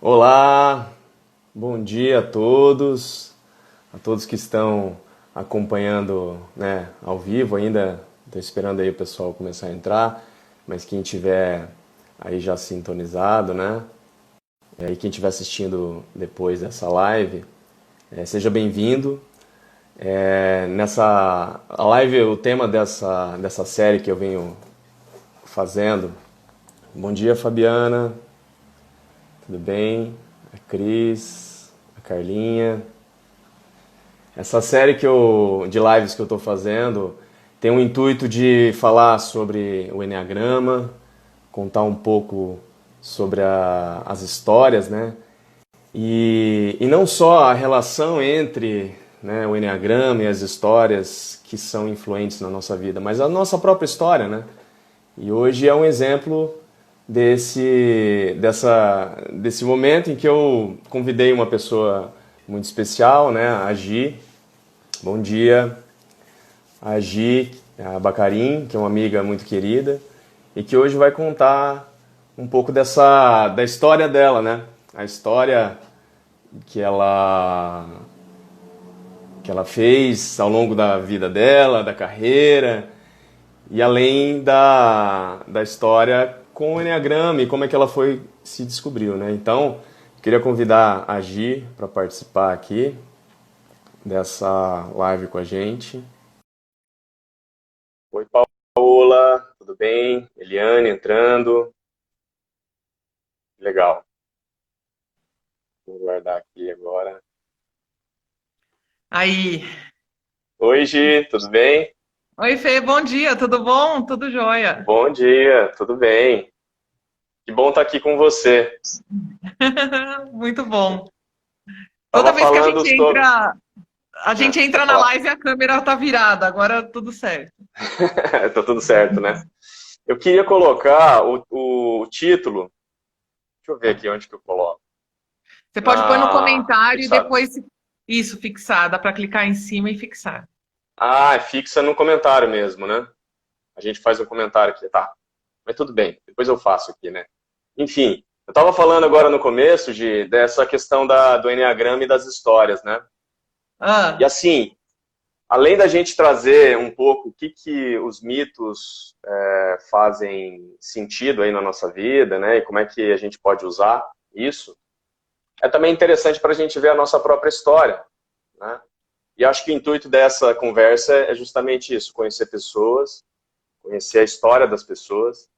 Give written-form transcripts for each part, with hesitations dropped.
Olá, bom dia a todos que estão acompanhando, né, ao vivo ainda. Estou esperando aí o pessoal começar a entrar, mas quem tiver aí já sintonizado, né, e quem estiver assistindo depois dessa live, seja bem-vindo. Nessa a live, o tema dessa série que eu venho fazendo. Bom dia, Fabiana, tudo bem? A Cris, a Carlinha. Essa série de lives que eu estou fazendo tem o intuito de falar sobre o Enneagrama, contar um pouco sobre as histórias, né? E não só a relação entre, né, o Enneagrama e as histórias que são influentes na nossa vida, mas a nossa própria história, né? E hoje é um exemplo desse momento em que eu convidei uma pessoa muito especial, né, a Gi. Bom dia, a Gi, a Bacarim, que é uma amiga muito querida, e que hoje vai contar um pouco da história dela, né? A história que que ela fez ao longo da vida dela, da carreira, e além da história com o Enneagrama e como é que ela se descobriu, né? Então, eu queria convidar a Gi para participar aqui dessa live com a gente. Oi, Paola, tudo bem? Eliane entrando. Legal. Vou guardar aqui agora. Aí. Oi, Gi, tudo bem? Oi, Fê, bom dia, tudo bom? Tudo jóia. Bom dia, tudo bem? Que bom estar aqui com você. Muito bom. Toda Tava vez que falando sobre. a gente entra Pode na falar. live e a câmera tá virada, agora tudo certo. Tá tudo certo, né? Eu queria colocar o título. Deixa eu ver aqui onde que eu coloco. Você pode pôr no comentário e Fixado. depois isso, fixar, dá para clicar em cima e fixar. Fixa no comentário mesmo, né? A gente faz um comentário aqui, tá? Mas tudo bem, depois eu faço aqui, né? Enfim, eu estava falando agora no começo dessa questão do Enneagrama e das histórias, né? E Ah, assim, além da gente trazer um pouco o que os mitos fazem sentido aí na nossa vida, né? E como é que a gente pode usar isso, é também interessante para a gente ver a nossa própria história, né? E acho que o intuito dessa conversa é justamente isso, conhecer pessoas, conhecer a história das pessoas.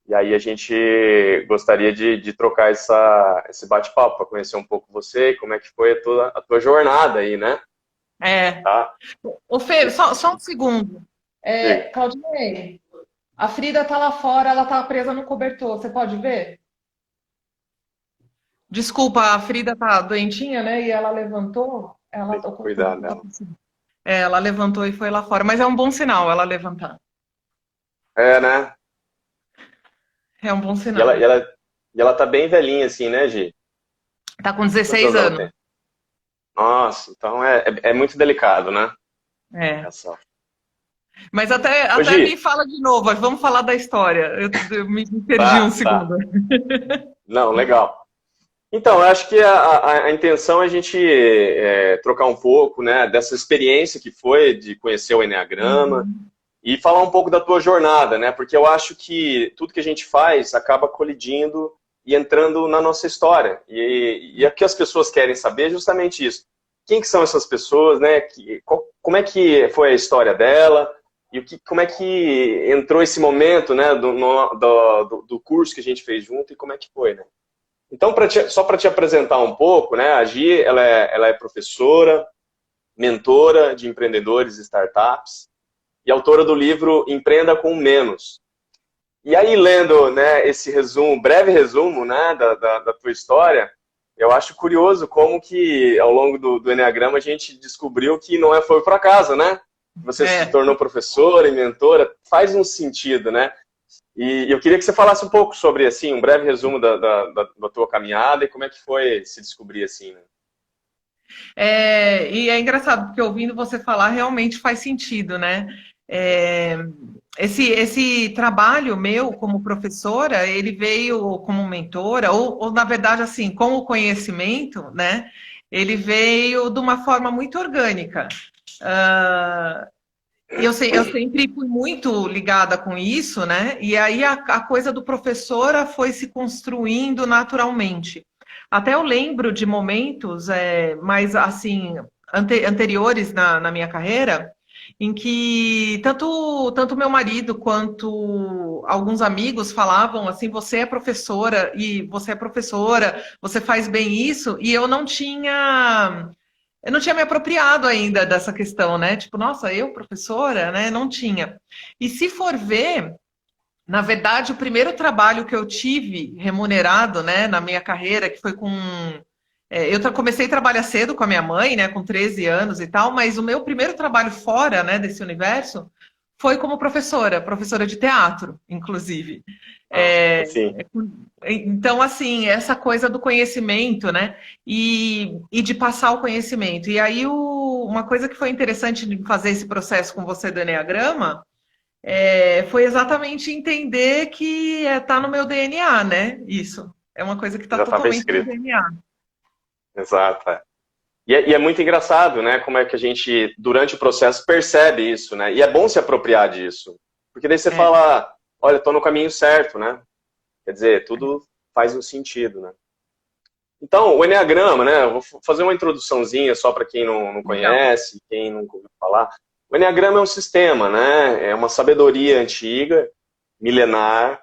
E aí a gente gostaria de trocar esse bate-papo para conhecer um pouco você, como é que foi a tua jornada aí, né? é. Tá? Ô, Fê, só um segundo. Diga. Claudinei, a Frida tá lá fora, ela tá presa no cobertor, você pode ver? Desculpa, a Frida tá doentinha, né? E ela levantou, Tem que o cuidar cobertor tá dela. por cima. Ela levantou e foi lá fora, mas é um bom sinal ela levantar. É, né? É um bom E ela, sinal. e ela, e ela tá bem velhinha assim, né, Gi? Tá com Quantos 16 anos ela anos. tem? Nossa, então é muito delicado, né? É. Essa. Mas Ô, até me Gi, fala de novo, vamos falar da história. Eu me perdi um tá. segundo. Não, legal. Então, eu acho que a intenção é a gente trocar um pouco, né, dessa experiência que foi de conhecer o Enneagrama Uhum. e falar um pouco da tua jornada, né, porque eu acho que tudo que a gente faz acaba colidindo e entrando na nossa história. E o que as pessoas querem saber é justamente isso. Quem que são essas pessoas, né, como é que foi a história dela e como é que entrou esse momento, né, do curso que a gente fez junto e como é que foi, né? Então, só para te apresentar um pouco, né, a Gi, ela é professora, mentora de empreendedores e startups e autora do livro Empreenda com Menos. E aí, lendo, né, esse resumo, breve resumo, né, da tua história, eu acho curioso como que, ao longo do Enneagrama, a gente descobriu que não foi por acaso, né? Você se É. tornou professora e mentora, faz um sentido, né? E eu queria que você falasse um pouco sobre, assim, um breve resumo da tua caminhada e como é que foi se descobrir assim, né? E é engraçado, porque ouvindo você falar realmente faz sentido, né? Esse trabalho meu como professora, ele veio como mentora, ou na verdade, assim, com o conhecimento, né? Ele veio de uma forma muito orgânica. Eu sempre fui muito ligada com isso, né? E aí a coisa do professora foi se construindo naturalmente. Até eu lembro de momentos mais assim anteriores na minha carreira, em que tanto meu marido quanto alguns amigos falavam assim, você é professora, você faz bem isso, e eu não tinha me apropriado ainda dessa questão, né? Tipo, nossa, eu, professora, né? Não tinha. E se for ver, na verdade, o primeiro trabalho que eu tive remunerado, né, na minha carreira, que foi com. Comecei a trabalhar cedo com a minha mãe, né, com 13 anos e tal, mas o meu primeiro trabalho fora, né, desse universo foi como professora de teatro, inclusive. Assim, Então, assim, essa coisa do conhecimento, né? E de passar o conhecimento. E aí, uma coisa que foi interessante de fazer esse processo com você do Enneagrama foi exatamente entender que tá no meu DNA, né? Isso. É uma coisa que está já estava totalmente no escrito. DNA. Exato. É. E é muito engraçado, né? Como é que a gente, durante o processo, percebe isso, né? E é bom se apropriar disso. Porque daí você É, fala, olha, estou no caminho certo, né? Quer dizer, tudo faz um sentido, né? Então, o Enneagrama, né? Eu vou fazer uma introduçãozinha só para quem não legal. conhece, quem nunca ouviu falar. O Enneagrama é um sistema, né? É uma sabedoria antiga, milenar,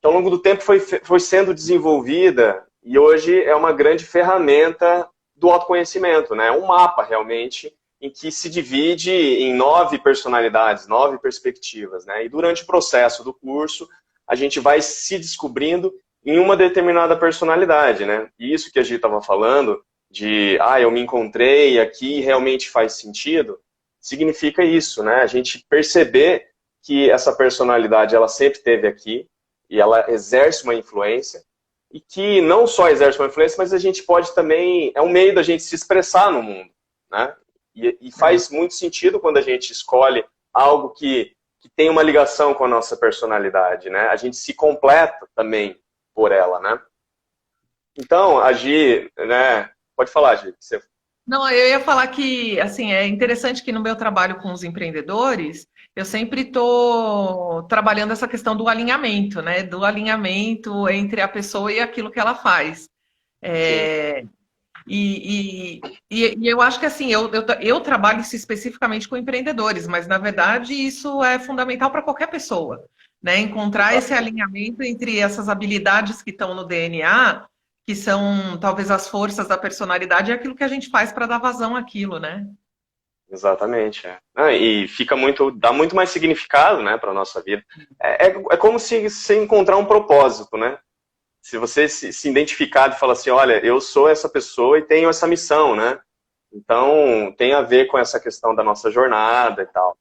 que ao longo do tempo foi sendo desenvolvida e hoje é uma grande ferramenta do autoconhecimento, né? Um mapa, realmente, em que se divide em 9 personalidades, 9 perspectivas, né? E durante o processo do curso, a gente vai se descobrindo em uma determinada personalidade, né? E isso que a gente estava falando, de, eu me encontrei aqui, realmente faz sentido, significa isso, né? A gente perceber que essa personalidade, ela sempre esteve aqui, e ela exerce uma influência, e que não só exerce uma influência, mas a gente pode também, é um meio da gente se expressar no mundo, né? E faz muito sentido quando a gente escolhe algo que tem uma ligação com a nossa personalidade, né? A gente se completa também por ela, né? Então, a Gi, né? Pode falar, Gi. Você... Não, eu ia falar que, assim, é interessante que no meu trabalho com os empreendedores, eu sempre estou trabalhando essa questão do alinhamento, né? Do alinhamento entre a pessoa e aquilo que ela faz. Sim, É, e eu acho que, assim, eu trabalho especificamente com empreendedores, mas, na verdade, isso é fundamental para qualquer pessoa, né? Encontrar esse exatamente. alinhamento entre essas habilidades que estão no DNA, que são talvez as forças da personalidade, e aquilo que a gente faz para dar vazão àquilo, né? Exatamente. É. E fica muito, dá muito mais significado, né, para nossa vida. É como se encontrar um propósito, né? Se você se identificar e falar assim, olha, eu sou essa pessoa e tenho essa missão, né? Então, tem a ver com essa questão da nossa jornada e tal.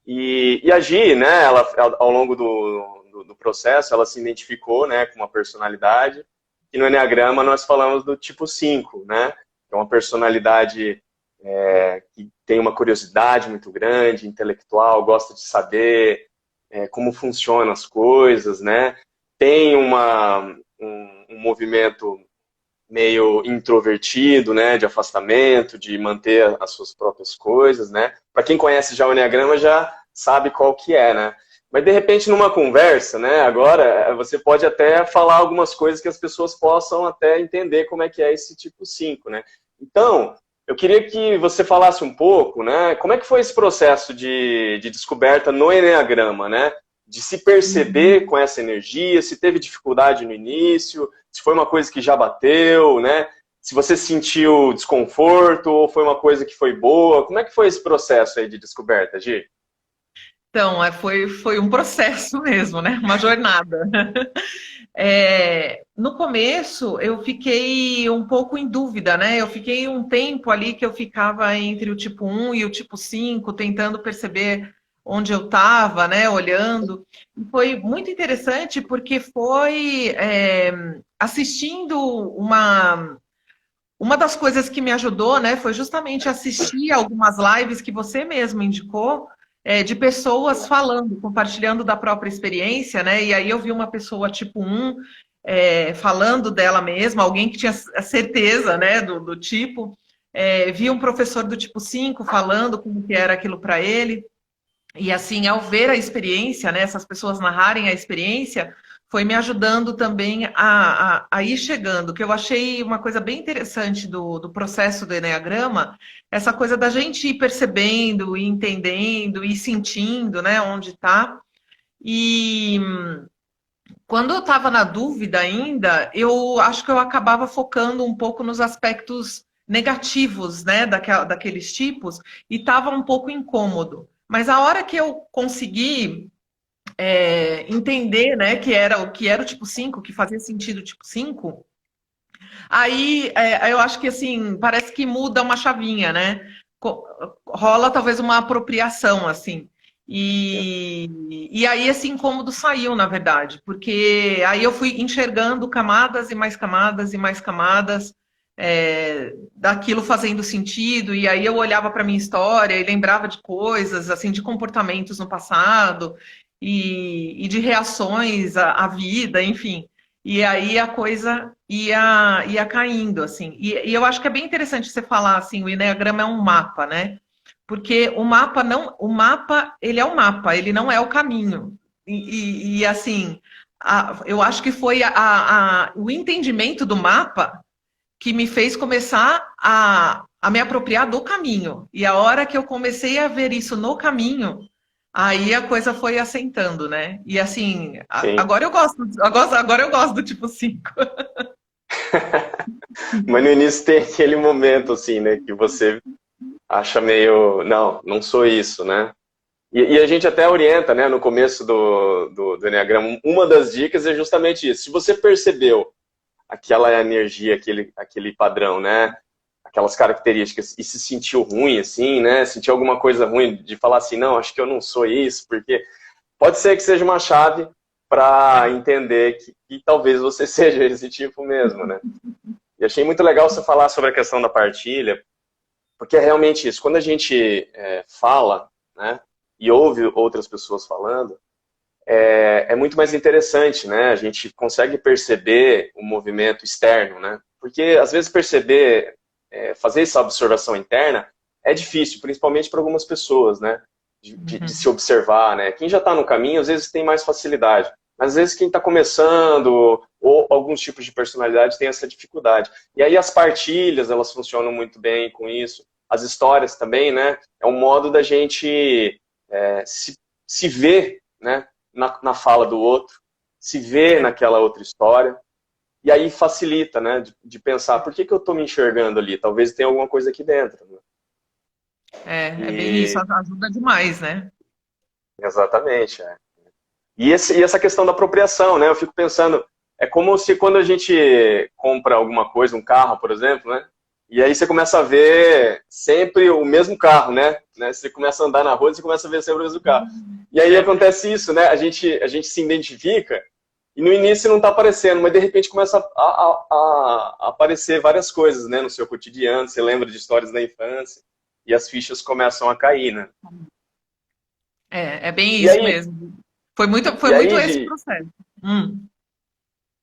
E a Gi, né, ela, ao longo do processo, ela se identificou, né, com uma personalidade, e no Enneagrama nós falamos do tipo 5, né? Que é uma personalidade que tem uma curiosidade muito grande, intelectual, gosta de saber como funcionam as coisas, né? Tem um movimento meio introvertido, né, de afastamento, de manter as suas próprias coisas, né? Para quem conhece já o Enneagrama já sabe qual que é, né? Mas de repente numa conversa, né, agora você pode até falar algumas coisas que as pessoas possam até entender como é que é esse tipo 5, né? Então, eu queria que você falasse um pouco, né, como é que foi esse processo de descoberta no Enneagrama, né? De se perceber com essa energia, se teve dificuldade no início, se foi uma coisa que já bateu, né? Se você sentiu desconforto ou foi uma coisa que foi boa. Como é que foi esse processo aí de descoberta, Gi? Então, foi um processo mesmo, né? Uma jornada. No começo, eu fiquei um pouco em dúvida, né? Eu fiquei um tempo ali que eu ficava entre o tipo 1 e o tipo 5, tentando perceber onde eu estava, né? Olhando. E foi muito interessante porque foi assistindo uma das coisas que me ajudou, né? Foi justamente assistir algumas lives que você mesmo indicou, de pessoas falando, compartilhando da própria experiência, né? E aí eu vi uma pessoa tipo 1 falando dela mesma, alguém que tinha a certeza, né, do tipo. Vi um professor do tipo 5 falando como que era aquilo para ele. E assim, ao ver a experiência, né, essas pessoas narrarem a experiência, foi me ajudando também a ir chegando, que eu achei uma coisa bem interessante do processo do Eneagrama, essa coisa da gente ir percebendo, ir entendendo, ir sentindo, né, onde está. E quando eu estava na dúvida ainda, eu acho que eu acabava focando um pouco nos aspectos negativos, né, daqueles tipos, e estava um pouco incômodo. Mas a hora que eu consegui entender, né, o que era o tipo 5, que fazia sentido o tipo 5, aí eu acho que assim, parece que muda uma chavinha, né? Rola talvez uma apropriação, assim. E aí esse incômodo saiu, na verdade, porque aí eu fui enxergando camadas e mais camadas e mais camadas daquilo fazendo sentido, e aí eu olhava para minha história e lembrava de coisas, assim, de comportamentos no passado e de reações à vida, enfim. E aí a coisa ia caindo, assim. E eu acho que é bem interessante você falar assim, o Eneagrama é um mapa, né? Porque o mapa, ele é um mapa, ele não é o caminho. Assim, eu acho que foi o entendimento do mapa que me fez começar a me apropriar do caminho. E a hora que eu comecei a ver isso no caminho, aí a coisa foi assentando, né? E assim, Sim. agora eu gosto do tipo 5. Mas no início tem aquele momento, assim, né, que você acha meio, não sou isso, né? E a gente até orienta, né, no começo do Eneagrama, uma das dicas é justamente isso. Se você percebeu aquela energia, aquele padrão, né, aquelas características, e se sentiu ruim, assim, né, sentiu alguma coisa ruim de falar assim, não, acho que eu não sou isso, porque pode ser que seja uma chave para entender que talvez você seja esse tipo mesmo, né? E achei muito legal você falar sobre a questão da partilha, porque é realmente isso. Quando a gente fala, né, e ouve outras pessoas falando, é muito mais interessante, né? A gente consegue perceber o movimento externo, né? Porque, às vezes, fazer essa observação interna é difícil, principalmente para algumas pessoas, né? De se observar, né? Quem já está no caminho, às vezes, tem mais facilidade. Mas, às vezes, quem está começando, ou alguns tipos de personalidade, tem essa dificuldade. E aí, as partilhas, elas funcionam muito bem com isso. As histórias também, né? É um modo da gente se ver, né? Na fala do outro, se ver naquela outra história, e aí facilita, né, de pensar, por que eu estou me enxergando ali? Talvez tenha alguma coisa aqui dentro. Né? É bem isso, ajuda demais, né? Exatamente. E essa questão da apropriação, né, eu fico pensando, é como se quando a gente compra alguma coisa, um carro, por exemplo, né, e aí você começa a ver sempre o mesmo carro, né? Você começa a andar na rua e você começa a ver sempre o mesmo carro. E aí acontece isso, né? A gente se identifica e no início não está aparecendo, mas de repente começa a aparecer várias coisas, né? No seu cotidiano, você lembra de histórias da infância e as fichas começam a cair, né? É bem isso mesmo. Foi muito esse processo.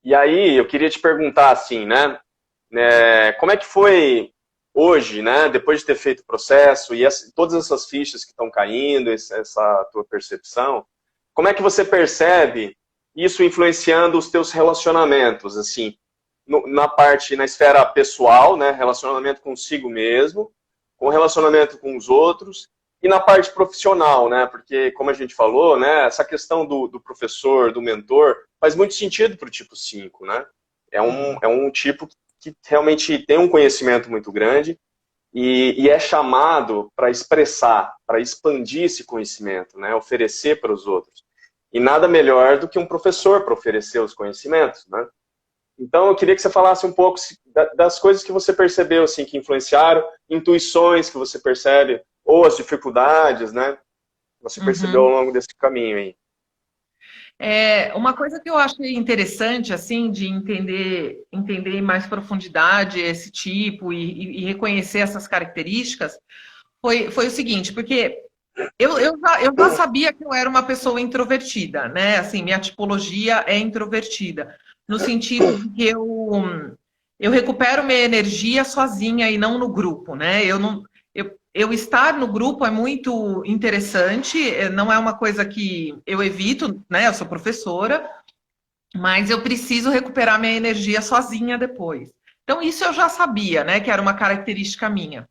E aí eu queria te perguntar assim, né? Como é que foi hoje, né, depois de ter feito o processo e todas essas fichas que estão caindo, essa tua percepção, como é que você percebe isso influenciando os teus relacionamentos, assim, na esfera pessoal, né, relacionamento consigo mesmo, com relacionamento com os outros, e na parte profissional, né, porque, como a gente falou, né, essa questão do professor, do mentor, faz muito sentido para o tipo 5, né? É um tipo que realmente tem um conhecimento muito grande e é chamado para expressar, para expandir esse conhecimento, né? Oferecer para os outros. E nada melhor do que um professor para oferecer os conhecimentos, né? Então, eu queria que você falasse um pouco das coisas que você percebeu, assim, que influenciaram, intuições que você percebe, ou as dificuldades, né? Que você percebeu ao longo desse caminho aí. Uma coisa que eu achei interessante, assim, de entender em mais profundidade esse tipo e reconhecer essas características foi o seguinte, porque Eu já sabia que eu era uma pessoa introvertida, né? Assim, minha tipologia é introvertida, no sentido de que eu recupero minha energia sozinha e não no grupo, né? Eu não, eu estar no grupo é muito interessante, não é uma coisa que eu evito, né? Eu sou professora, mas eu preciso recuperar minha energia sozinha depois. Então, isso eu já sabia, né? Que era uma característica minha.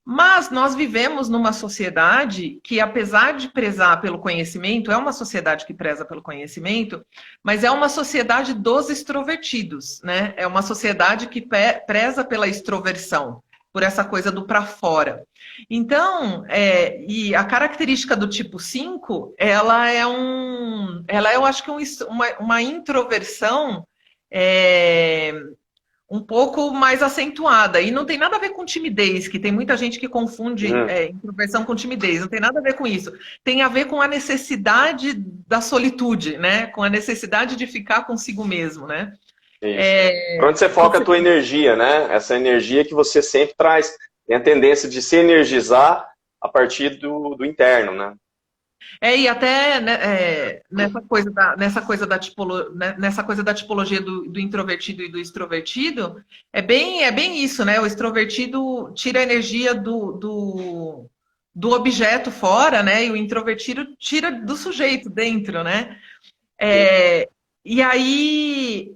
Mas nós vivemos numa sociedade que, apesar de prezar pelo conhecimento, é uma sociedade que preza pelo conhecimento, mas é uma sociedade dos extrovertidos, né? É uma sociedade que preza pela extroversão, por essa coisa do para fora. Então, e a característica do tipo 5, eu acho que uma introversão é, um pouco mais acentuada. E não tem nada a ver com timidez, que tem muita gente que confunde introversão com timidez. Não tem nada a ver com isso. Tem a ver com a necessidade da solitude, né? Com a necessidade de ficar consigo mesmo, né? Isso. Para onde você foca a tua energia, né? Essa energia que você sempre traz. Tem a tendência de se energizar a partir do interno, né? E até né, nessa coisa da tipologia do introvertido e do extrovertido, é bem isso, né? O extrovertido tira a energia do objeto fora, né? E o introvertido tira do sujeito dentro, né? E aí,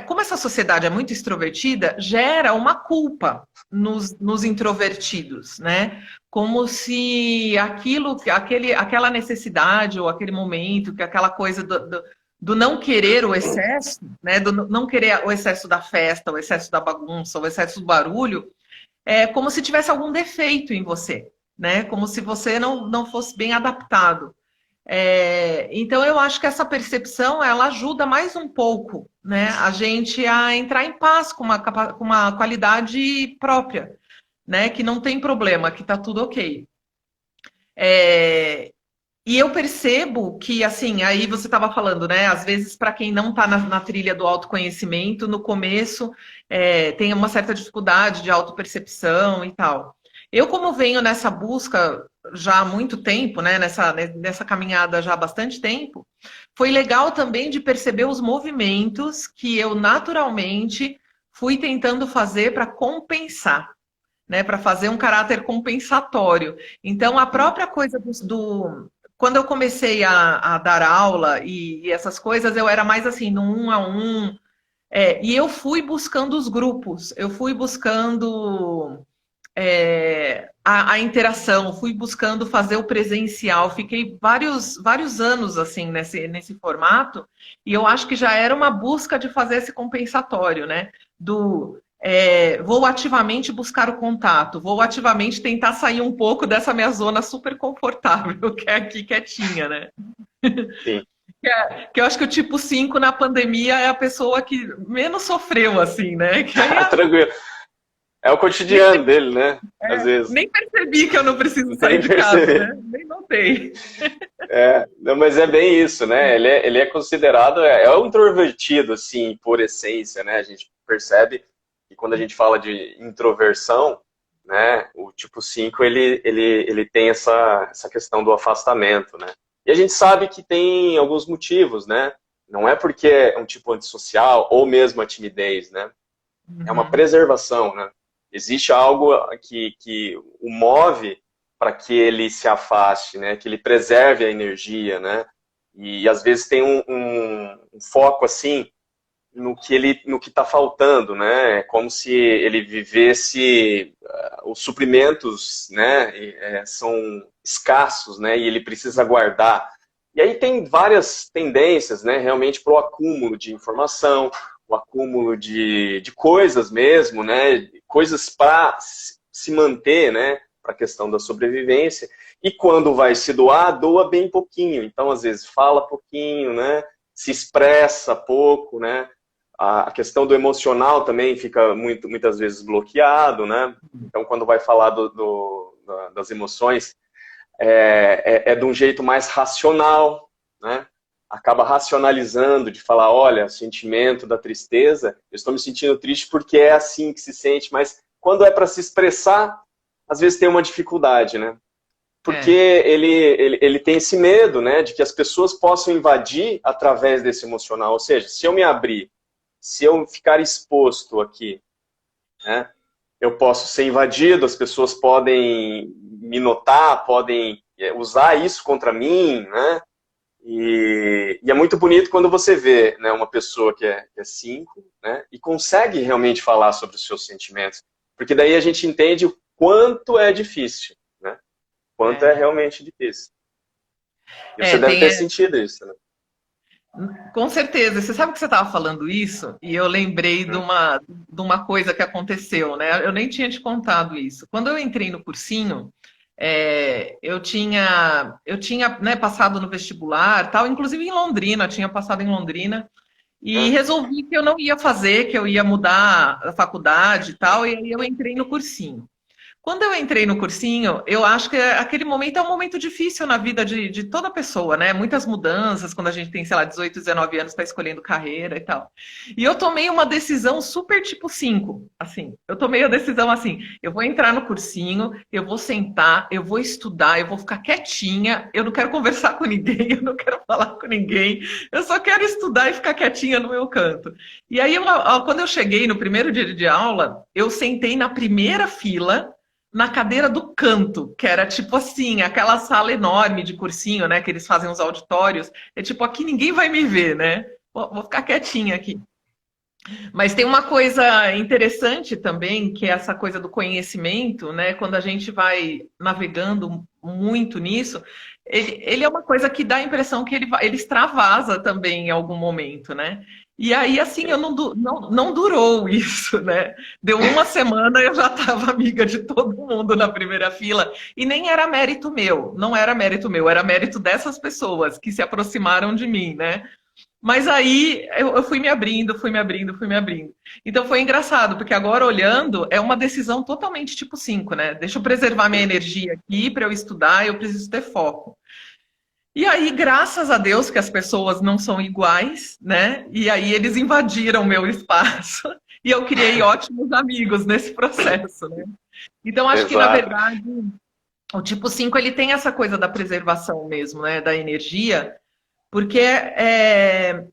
como essa sociedade é muito extrovertida, gera uma culpa nos introvertidos, né? Como se aquela necessidade ou aquele momento, que aquela coisa do não querer o excesso, né? Do não querer o excesso da festa, o excesso da bagunça, o excesso do barulho, é como se tivesse algum defeito em você, né? Como se você não fosse bem adaptado. Então eu acho que essa percepção ela ajuda mais um pouco, né, a gente a entrar em paz com uma qualidade própria, né, que não tem problema, que está tudo ok. E eu percebo que, assim, aí você estava falando, né, às vezes para quem não está na trilha do autoconhecimento, no começo tem uma certa dificuldade de autopercepção e tal. Eu, como venho nessa busca já há muito tempo, né, nessa caminhada já há bastante tempo, foi legal também de perceber os movimentos que eu naturalmente fui tentando fazer para compensar, né, para fazer um caráter compensatório. Então, a própria coisa quando eu comecei a dar aula e essas coisas, eu era mais assim, no 1 a 1, e eu fui buscando os grupos, eu fui buscando a interação, fui buscando fazer o presencial, fiquei vários anos assim nesse formato, e eu acho que já era uma busca de fazer esse compensatório, né? Vou ativamente buscar o contato, vou ativamente tentar sair um pouco dessa minha zona super confortável, que é aqui quietinha, né? Sim. Que eu acho que o tipo 5 na pandemia é a pessoa que menos sofreu, assim, né? Que aí Tranquilo. É o cotidiano dele, né? Às vezes. Nem percebi que eu não preciso sair de casa, né? Nem notei. Não, mas é bem isso, né? Ele é considerado, um introvertido, assim, por essência, né? A gente percebe que quando a gente fala de introversão, né? O tipo 5, ele tem essa questão do afastamento, né? E a gente sabe que tem alguns motivos, né? Não é porque é um tipo antissocial ou mesmo a timidez, né? É uma preservação, né? Existe algo que o move para que ele se afaste, né? Que ele preserve a energia, né? E às vezes tem um foco assim no que está faltando, né? É como se ele vivesse os suprimentos, né? São escassos, né? E ele precisa guardar. E aí tem várias tendências, né? Realmente para o acúmulo de informação, o acúmulo de coisas mesmo, né? Coisas para se manter, né? Para a questão da sobrevivência. E quando vai se doar, doa bem pouquinho. Então, às vezes, fala pouquinho, né? Se expressa pouco, né? A questão do emocional também fica muitas vezes bloqueado, né? Então, quando vai falar das emoções, de um jeito mais racional, né? Acaba racionalizando, de falar, olha, o sentimento da tristeza, eu estou me sentindo triste porque é assim que se sente, mas quando é para se expressar, às vezes tem uma dificuldade, né? porque ele tem esse medo, né, de que as pessoas possam invadir através desse emocional. Ou seja, se eu me abrir, se eu ficar exposto aqui, né, eu posso ser invadido, as pessoas podem me notar, podem usar isso contra mim, né? E é muito bonito quando você vê, né, uma pessoa que é 5, né, e consegue realmente falar sobre os seus sentimentos. Porque daí a gente entende o quanto é difícil, né? Quanto é realmente difícil. E você deve ter sentido isso, né? Com certeza. Você sabe que você estava falando isso e eu lembrei de uma coisa que aconteceu, né? Eu nem tinha te contado isso. Quando eu entrei no cursinho, eu tinha né, passado no vestibular, tal, inclusive em Londrina, tinha passado em Londrina, e resolvi que eu não ia fazer, que eu ia mudar a faculdade e tal, e aí eu entrei no cursinho. Quando eu entrei no cursinho, eu acho que aquele momento é um momento difícil na vida de toda pessoa, né? Muitas mudanças, quando a gente tem, sei lá, 18, 19 anos, está escolhendo carreira e tal. E eu tomei uma decisão super tipo 5, assim. Eu tomei a decisão assim, eu vou entrar no cursinho, eu vou sentar, eu vou estudar, eu vou ficar quietinha, eu não quero conversar com ninguém, eu não quero falar com ninguém, eu só quero estudar e ficar quietinha no meu canto. E aí, quando eu cheguei no primeiro dia de aula, eu sentei na primeira fila, na cadeira do canto, que era tipo assim, aquela sala enorme de cursinho, né, que eles fazem os auditórios, é tipo, aqui ninguém vai me ver, né, vou ficar quietinha aqui. Mas tem uma coisa interessante também, que é essa coisa do conhecimento, né, quando a gente vai navegando muito nisso, ele é uma coisa que dá a impressão que ele extravasa também em algum momento, né? E aí, assim, eu não durou isso, né? Deu uma semana, eu já estava amiga de todo mundo na primeira fila, e nem era mérito meu, não era mérito meu, era mérito dessas pessoas que se aproximaram de mim, né? Mas aí eu fui me abrindo, fui me abrindo, fui me abrindo. Então foi engraçado, porque agora olhando, é uma decisão totalmente tipo 5, né? Deixa eu preservar minha energia aqui para eu estudar, eu preciso ter foco. E aí, graças a Deus que as pessoas não são iguais, né? E aí eles invadiram o meu espaço e eu criei ótimos amigos nesse processo, né? Então acho que, na verdade, o tipo 5 ele tem essa coisa da preservação mesmo, né? Da energia, porque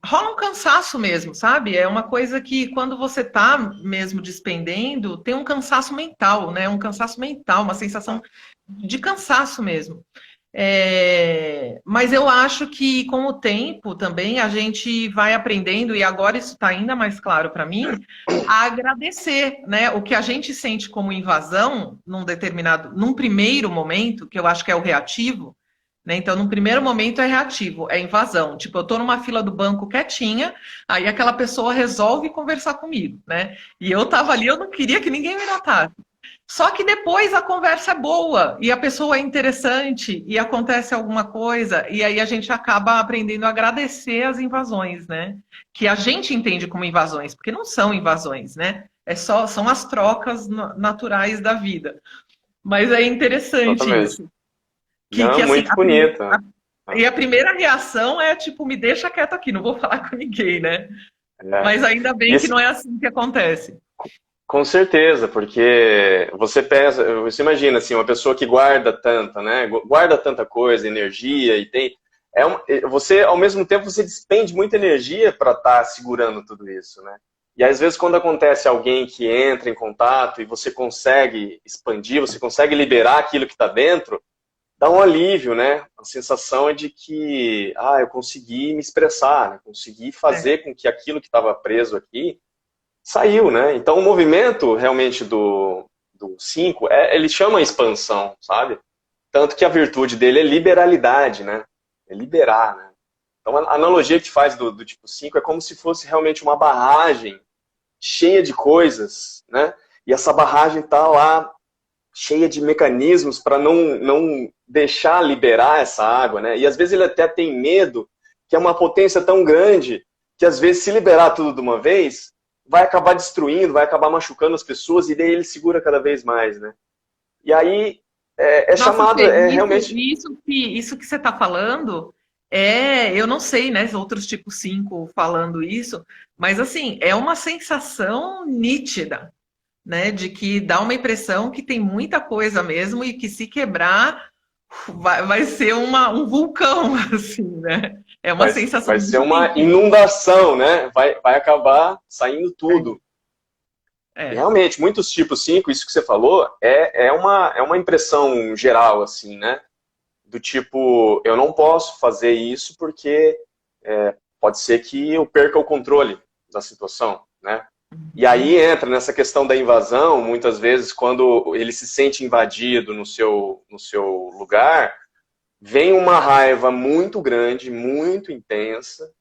rola um cansaço mesmo, sabe? É uma coisa que quando você tá mesmo despendendo, tem um cansaço mental, né? Um cansaço mental, uma sensação de cansaço mesmo. Mas eu acho que com o tempo também a gente vai aprendendo, e agora isso está ainda mais claro para mim, a agradecer, né? O que a gente sente como invasão num primeiro momento, que eu acho que é o reativo, né? Então, num primeiro momento é reativo, é invasão. Tipo, eu estou numa fila do banco quietinha, aí aquela pessoa resolve conversar comigo, né? E eu estava ali, eu não queria que ninguém me notasse. Só que depois a conversa é boa e a pessoa é interessante e acontece alguma coisa e aí a gente acaba aprendendo a agradecer as invasões, né? Que a gente entende como invasões, porque não são invasões, né? São as trocas naturais da vida. Mas é interessante isso. Não, assim, muito bonito. E a primeira reação é tipo, me deixa quieto aqui, não vou falar com ninguém, né? Mas ainda bem que não é assim que acontece. Com certeza, porque você pensa, você imagina assim, uma pessoa que guarda tanta, né? Guarda tanta coisa, energia e tem. Você, ao mesmo tempo, você despende muita energia para estar segurando tudo isso, né? E às vezes, quando acontece alguém que entra em contato e você consegue expandir, você consegue liberar aquilo que está dentro, dá um alívio, né? A sensação é de que, eu consegui me expressar, né? Consegui fazer com que aquilo que estava preso aqui saiu, né? Então o movimento realmente do 5, ele chama a expansão, sabe? Tanto que a virtude dele é liberalidade, né? É liberar, né? Então a analogia que faz do tipo 5 é como se fosse realmente uma barragem cheia de coisas, né? E essa barragem tá lá cheia de mecanismos para não deixar liberar essa água, né? E às vezes ele até tem medo que é uma potência tão grande que às vezes se liberar tudo de uma vez vai acabar destruindo, vai acabar machucando as pessoas e daí ele segura cada vez mais, né? E aí Nossa, chamado, Fê, realmente... Isso que você está falando, eu não sei, né, outros tipos 5 falando isso, mas assim, é uma sensação nítida, né, de que dá uma impressão que tem muita coisa mesmo e que se quebrar, vai ser um vulcão, assim, né? É uma sensação Vai ser muito uma sentida. inundação, né? Vai acabar saindo tudo. E É. realmente, muitos tipos 5, isso que você falou, é uma impressão geral, assim, né? Do tipo, eu não posso fazer isso porque pode ser que eu perca o controle da situação, né? E aí entra nessa questão da invasão, muitas vezes, quando ele se sente invadido no seu lugar, vem uma raiva muito grande, muito intensa,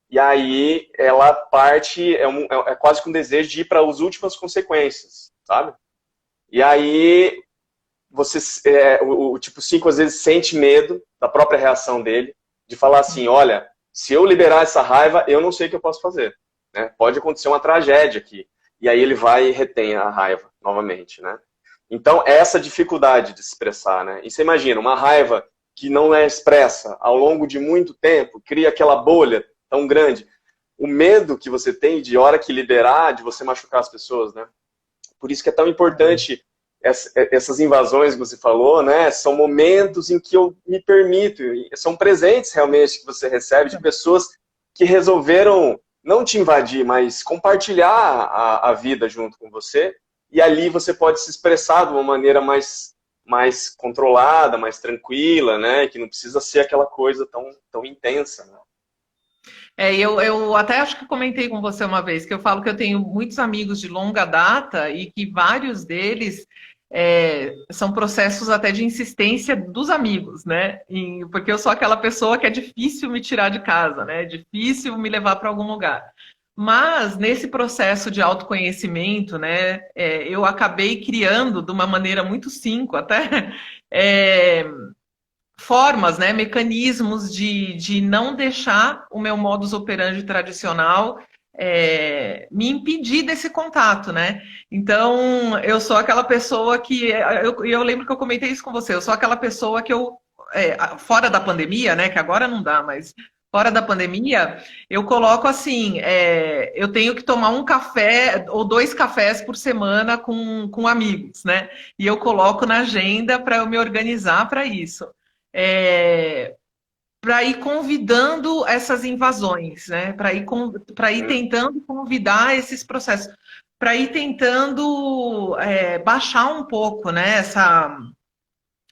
e aí ela parte, é quase que um desejo de ir para as últimas consequências, sabe? E aí você, o tipo 5 às vezes sente medo da própria reação dele, de falar assim, olha, se eu liberar essa raiva, eu não sei o que eu posso fazer. Né? Pode acontecer uma tragédia aqui. E aí ele vai e retém a raiva novamente. Né? Então, essa dificuldade de se expressar. Né? E você imagina, uma raiva que não é expressa ao longo de muito tempo, cria aquela bolha tão grande. O medo que você tem de hora que liberar, de você machucar as pessoas. Né? Por isso que é tão importante essas invasões que você falou, né? São momentos em que eu me permito, são presentes realmente que você recebe de pessoas que resolveram não te invadir, mas compartilhar a vida junto com você, e ali você pode se expressar de uma maneira mais controlada, mais tranquila, né? Que não precisa ser aquela coisa tão intensa, né? Eu até acho que comentei com você uma vez que eu falo que eu tenho muitos amigos de longa data e que vários deles são processos até de insistência dos amigos, né? Porque eu sou aquela pessoa que é difícil me tirar de casa, né? É difícil me levar para algum lugar. Mas nesse processo de autoconhecimento, né, eu acabei criando de uma maneira muito 5 até formas, né, mecanismos de não deixar o meu modus operandi tradicional me impedir desse contato, né? Então, eu sou aquela pessoa que... Eu lembro que eu comentei isso com você. Eu sou aquela pessoa que fora da pandemia, né, que agora não dá, mas fora da pandemia, eu coloco assim, eu tenho que tomar um café ou 2 cafés por semana com amigos, né? E eu coloco na agenda para eu me organizar para isso. Para ir convidando essas invasões, né? Para ir tentando convidar esses processos, para ir tentando baixar um pouco, né?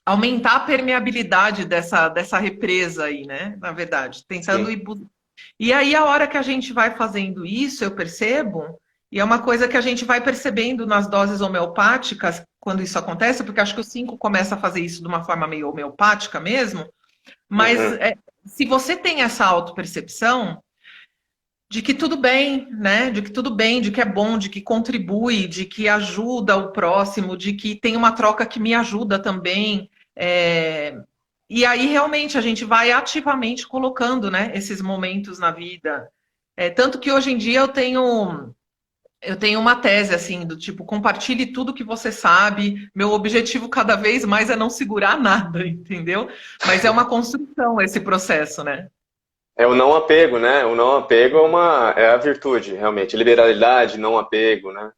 Aumentar a permeabilidade dessa represa aí, né? Na verdade, tentando Sim. ir. E aí, a hora que a gente vai fazendo isso, eu percebo, e é uma coisa que a gente vai percebendo nas doses homeopáticas, quando isso acontece, porque acho que o 5 começa a fazer isso de uma forma meio homeopática mesmo, mas Uhum. se você tem essa autopercepção de que tudo bem, né? De que tudo bem, de que é bom, de que contribui, de que ajuda o próximo, de que tem uma troca que me ajuda também. E aí realmente a gente vai ativamente colocando, né, esses momentos na vida. Tanto que hoje em dia eu tenho uma tese assim do tipo, compartilhe tudo que você sabe. Meu objetivo cada vez mais é não segurar nada, entendeu? Mas é uma construção esse processo, né? É o não apego, né? O não apego é a virtude, realmente. Liberalidade, não apego, né?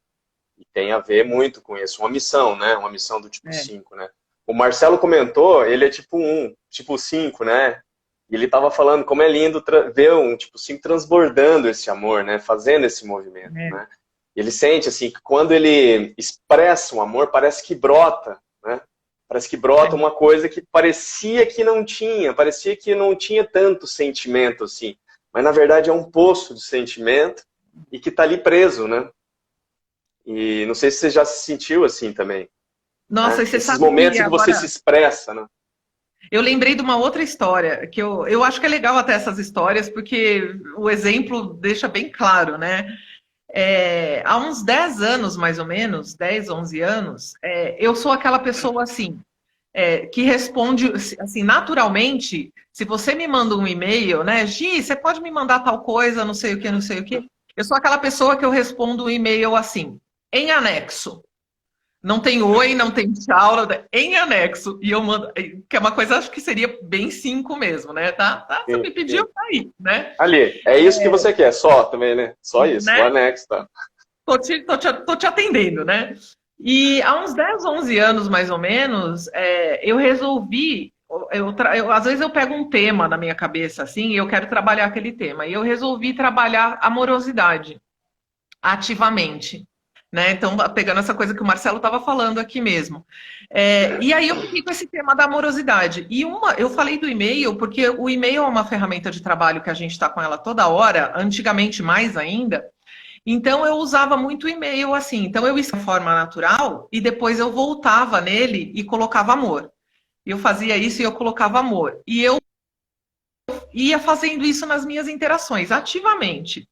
E tem a ver muito com isso. Uma missão, né? Uma missão do tipo É. 5, né? O Marcelo comentou, ele é tipo 1, tipo 5, né? E ele estava falando como é lindo ver um tipo 5 transbordando esse amor, né? Fazendo esse movimento, É. né? Ele sente, assim, que quando ele expressa um amor, parece que brota, né? Parece que brota uma coisa que parecia que não tinha tanto sentimento, assim. Mas, na verdade, é um poço de sentimento e que está ali preso, né? E não sei se você já se sentiu assim também, Nossa, né? e você Esses sabe que momentos em que você se agora expressa, né? eu lembrei de uma outra história, que eu acho que é legal até essas histórias, porque o exemplo deixa bem claro, né? Há uns 10 anos, mais ou menos, 10, 11 anos, eu sou aquela pessoa assim, que responde assim, naturalmente, se você me manda um e-mail, né? Gi, você pode me mandar tal coisa, não sei o que, não sei o que. Eu sou aquela pessoa que eu respondo um e-mail assim, em anexo. Não tem oi, não tem tchau, em anexo. E eu mando, que é uma coisa, acho que seria bem 5 mesmo, né? Tá, você Sim, me pediu, sim. tá aí, né? Ali, é isso que você quer, só também, né? Só isso, o Né? anexo, tá? Tô te atendendo, né? E há uns 10, 11 anos, mais ou menos, eu resolvi. às vezes eu pego um tema na minha cabeça, assim, e eu quero trabalhar aquele tema. E eu resolvi trabalhar amorosidade ativamente. Né? Então, pegando essa coisa que o Marcelo estava falando aqui mesmo. E aí eu fiquei com esse tema da amorosidade. E eu falei do e-mail, porque o e-mail é uma ferramenta de trabalho que a gente está com ela toda hora, antigamente mais ainda. Então eu usava muito o e-mail assim. Então eu escrevia de forma natural e depois eu voltava nele e colocava amor. Eu fazia isso e eu colocava amor. E eu ia fazendo isso nas minhas interações, ativamente.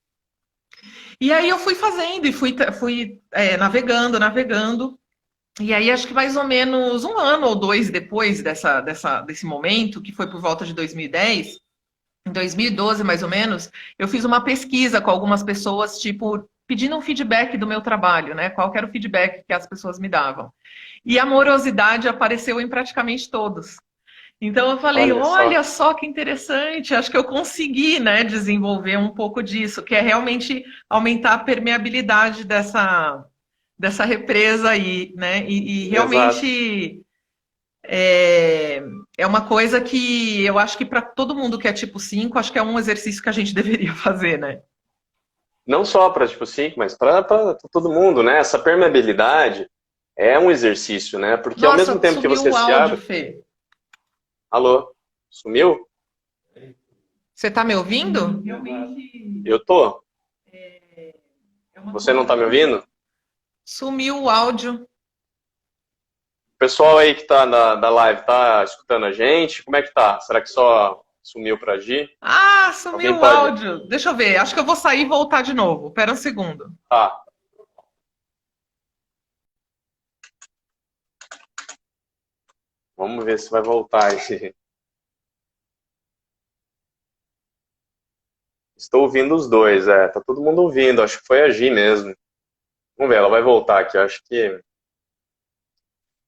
E aí eu fui fazendo e fui navegando. E aí acho que mais ou menos um ano ou dois depois desse momento, que foi por volta de 2010, em 2012 mais ou menos, eu fiz uma pesquisa com algumas pessoas, tipo, pedindo um feedback do meu trabalho, né? Qual que era o feedback que as pessoas me davam. E a amorosidade apareceu em praticamente todos. Então eu falei, olha só que interessante, acho que eu consegui, né, desenvolver um pouco disso, que é realmente aumentar a permeabilidade dessa represa aí, né? E realmente é uma coisa que eu acho que para todo mundo que é tipo 5, acho que é um exercício que a gente deveria fazer, né? Não só para tipo 5, mas para todo mundo, né? Essa permeabilidade é um exercício, né? Porque ao mesmo tempo que você se abre... Fê. Alô? Sumiu? Você tá me ouvindo? Eu tô. Você não tá me ouvindo? Sumiu o áudio. O pessoal aí que tá da live tá escutando a gente? Como é que tá? Será que só sumiu pra Gi? Ah, sumiu o áudio. Deixa eu ver. Acho que eu vou sair e voltar de novo. Espera um segundo. Tá. Vamos ver se vai voltar esse. Estou ouvindo os dois, tá todo mundo ouvindo. Acho que foi a Gi mesmo. Vamos ver, ela vai voltar aqui. Acho que.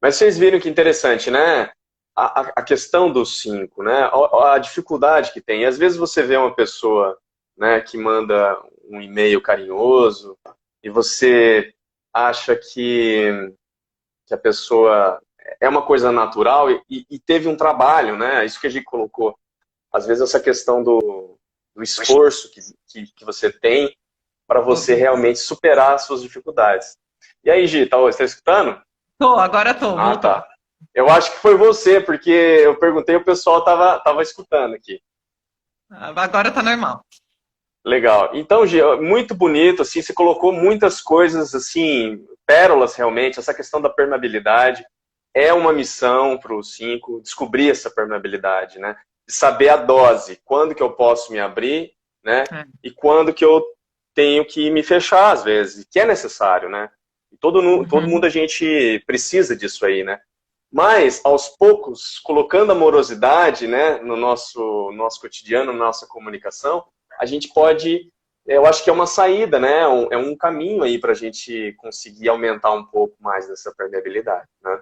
Mas vocês viram que interessante, né? A questão dos 5, né? A dificuldade que tem. E às vezes você vê uma pessoa, né, que manda um e-mail carinhoso e você acha que a pessoa é uma coisa natural e teve um trabalho, né? Isso que a gente colocou. Às vezes essa questão do esforço que você tem para você realmente superar as suas dificuldades. E aí, Gi, tá escutando? Agora tô. Ah, tá. Eu acho que foi você, porque eu perguntei e o pessoal tava escutando aqui. Agora tá normal. Legal. Então, Gi, muito bonito, assim, você colocou muitas coisas, assim, pérolas realmente, essa questão da permeabilidade é uma missão para o 5, descobrir essa permeabilidade, né? Saber a dose, quando que eu posso me abrir, né? E quando que eu tenho que me fechar, às vezes, que é necessário, né? E todo mundo a gente precisa disso aí, né? Mas, aos poucos, colocando amorosidade, né, no nosso cotidiano, na nossa comunicação, a gente pode, eu acho que é uma saída, né? É um caminho aí para a gente conseguir aumentar um pouco mais dessa permeabilidade, né?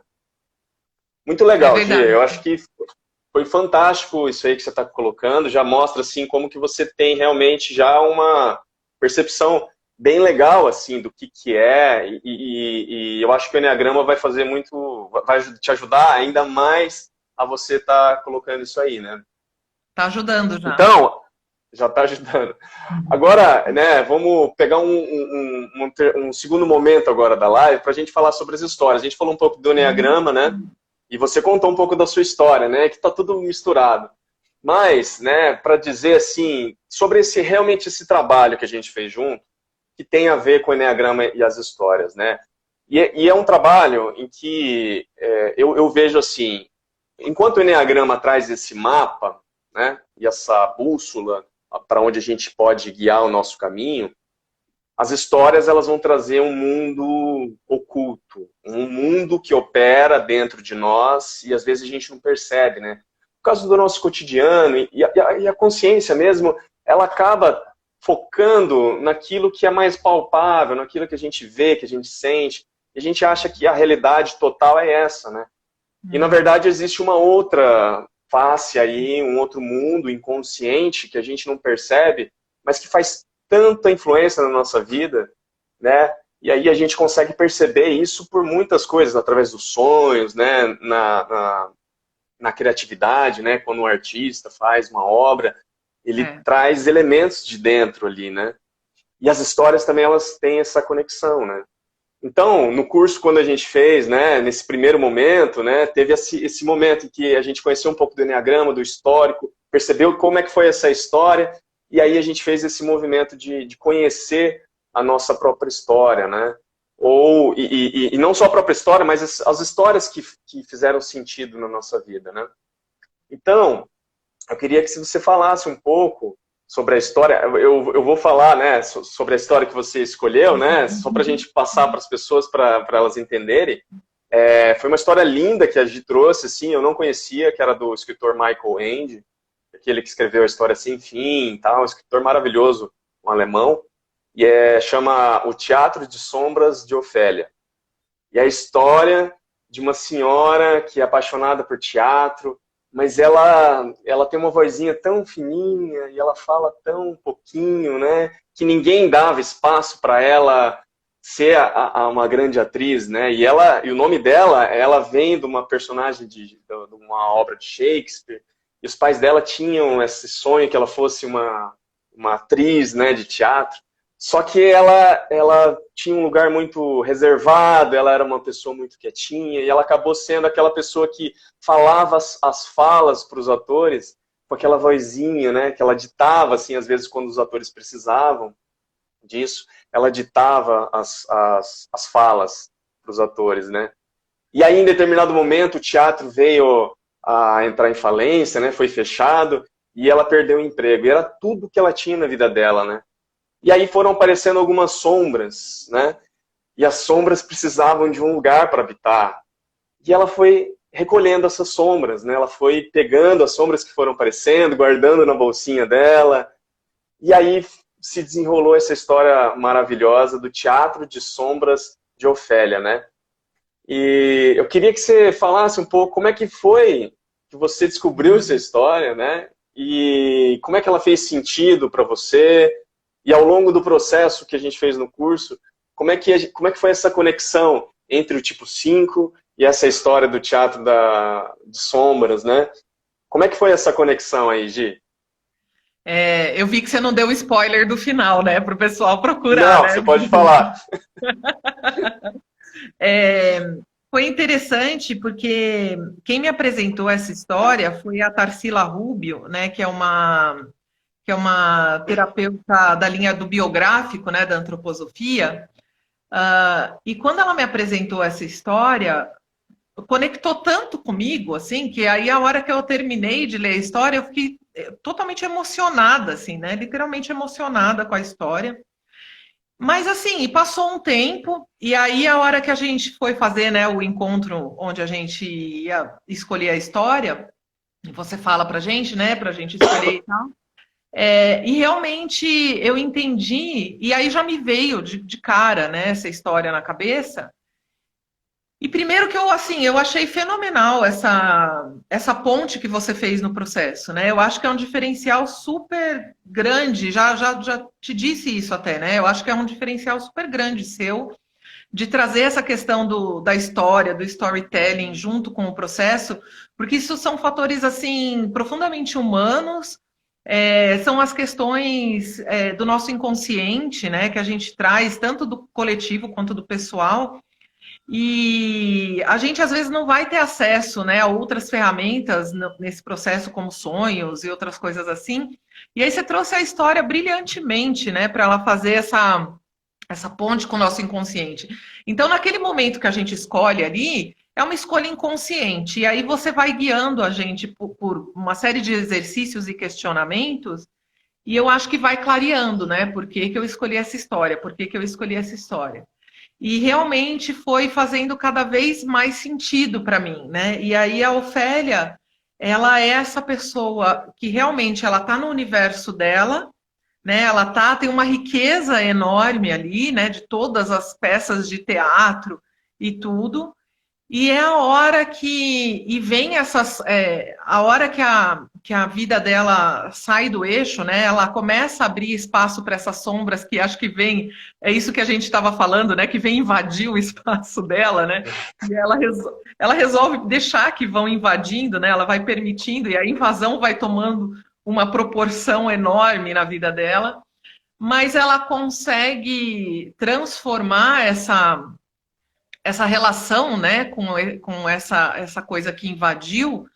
Muito legal, Gi. Eu acho que foi fantástico isso aí que você está colocando. Já mostra, assim, como que você tem realmente já uma percepção bem legal, assim, do que é. E eu acho que o Enneagrama vai fazer muito... Vai te ajudar ainda mais a você estar colocando isso aí, né? Tá ajudando já. Então, já está ajudando. Agora, né, vamos pegar um segundo momento agora da live para a gente falar sobre as histórias. A gente falou um pouco do Enneagrama, né? E você contou um pouco da sua história, né? Que está tudo misturado. Mas, né, para dizer assim, sobre realmente esse trabalho que a gente fez junto, que tem a ver com o Enneagrama e as histórias, né? E é um trabalho em que eu vejo assim, enquanto o Enneagrama traz esse mapa, né, e essa bússola para onde a gente pode guiar o nosso caminho, as histórias elas vão trazer um mundo oculto, um mundo que opera dentro de nós e às vezes a gente não percebe, né? Por causa do nosso cotidiano e a consciência mesmo, ela acaba focando naquilo que é mais palpável, naquilo que a gente vê, que a gente sente, e a gente acha que a realidade total é essa, né? E na verdade existe uma outra face aí, um outro mundo inconsciente que a gente não percebe, mas que faz tanta influência na nossa vida, né? E aí a gente consegue perceber isso por muitas coisas, através dos sonhos, né? na criatividade, né? Quando um artista faz uma obra, ele traz elementos de dentro ali, né? E as histórias também, elas têm essa conexão, né? Então, no curso, quando a gente fez, né, nesse primeiro momento, né, teve esse momento em que a gente conheceu um pouco do enneagrama, do histórico, percebeu como é que foi essa história, e aí a gente fez esse movimento de conhecer a nossa própria história, né? E não só a própria história, mas as histórias que fizeram sentido na nossa vida, né? Então, eu queria que você falasse um pouco sobre a história. Eu vou falar, né, sobre a história que você escolheu, né, só para a gente passar para as pessoas, para elas entenderem. Foi uma história linda que a Gi trouxe, assim, eu não conhecia, que era do escritor Michael Ende, aquele que escreveu a História Sem Fim, tal, um escritor maravilhoso, um alemão, e chama O Teatro de Sombras de Ofélia. E é a história de uma senhora que é apaixonada por teatro, mas ela tem uma vozinha tão fininha e ela fala tão pouquinho, né? Que ninguém dava espaço para ela ser uma grande atriz, né? E o nome dela, ela vem de uma personagem de uma obra de Shakespeare. E os pais dela tinham esse sonho que ela fosse uma atriz, né, de teatro. Só que ela tinha um lugar muito reservado, ela era uma pessoa muito quietinha, e ela acabou sendo aquela pessoa que falava as falas para os atores, com aquela vozinha, né, que ela ditava, assim, às vezes quando os atores precisavam disso, ela ditava as falas para os atores, né. E aí, em determinado momento, o teatro veio a entrar em falência, né, foi fechado, e ela perdeu o emprego. E era tudo que ela tinha na vida dela, né. E aí foram aparecendo algumas sombras, né? E as sombras precisavam de um lugar para habitar. E ela foi recolhendo essas sombras, né? Ela foi pegando as sombras que foram aparecendo, guardando na bolsinha dela. E aí se desenrolou essa história maravilhosa do Teatro de Sombras de Ofélia, né? E eu queria que você falasse um pouco como é que foi que você descobriu essa história, né? E como é que ela fez sentido para você? E ao longo do processo que a gente fez no curso, como é que foi essa conexão entre o tipo 5 e essa história do teatro de sombras, né? Como é que foi essa conexão aí, Gi? Eu vi que você não deu spoiler do final, né? Para o pessoal procurar, Não, né? você pode falar. Foi interessante porque quem me apresentou essa história foi a Tarsila Rubio, né? Que é uma terapeuta da linha do biográfico, né, da antroposofia, e quando ela me apresentou essa história, conectou tanto comigo, assim, que aí a hora que eu terminei de ler a história, eu fiquei totalmente emocionada, assim, né, literalmente emocionada com a história. Mas assim, passou um tempo, e aí a hora que a gente foi fazer, né, o encontro onde a gente ia escolher a história, você fala pra gente, né, pra gente escolher e tal. E realmente eu entendi, e aí já me veio de cara, né, essa história na cabeça. E primeiro que eu achei fenomenal essa ponte que você fez no processo, né? Eu acho que é um diferencial super grande, já te disse isso até, né? Eu acho que é um diferencial super grande seu, de trazer essa questão da história, do storytelling junto com o processo, porque isso são fatores, assim, profundamente humanos. São as questões do nosso inconsciente, né, que a gente traz tanto do coletivo quanto do pessoal, e a gente às vezes não vai ter acesso, né, a outras ferramentas nesse processo, como sonhos e outras coisas assim. E aí você trouxe a história brilhantemente, né, para ela fazer essa ponte com o nosso inconsciente. Então, naquele momento que a gente escolhe ali, é uma escolha inconsciente. E aí você vai guiando a gente por uma série de exercícios e questionamentos, e eu acho que vai clareando, né? Por que eu escolhi essa história? Por que eu escolhi essa história? E realmente foi fazendo cada vez mais sentido para mim, né? E aí a Ofélia, ela é essa pessoa que realmente ela está no universo dela, né? Ela tem uma riqueza enorme ali, né? De todas as peças de teatro e tudo. E é a hora e vem essas, a hora que a vida dela sai do eixo, né? Ela começa a abrir espaço para essas sombras que acho que vem, é isso que a gente estava falando, né? Que vem invadir o espaço dela, né? E ela resolve deixar que vão invadindo, né? Ela vai permitindo e a invasão vai tomando uma proporção enorme na vida dela, mas ela consegue transformar essa relação, né, com essa coisa que invadiu,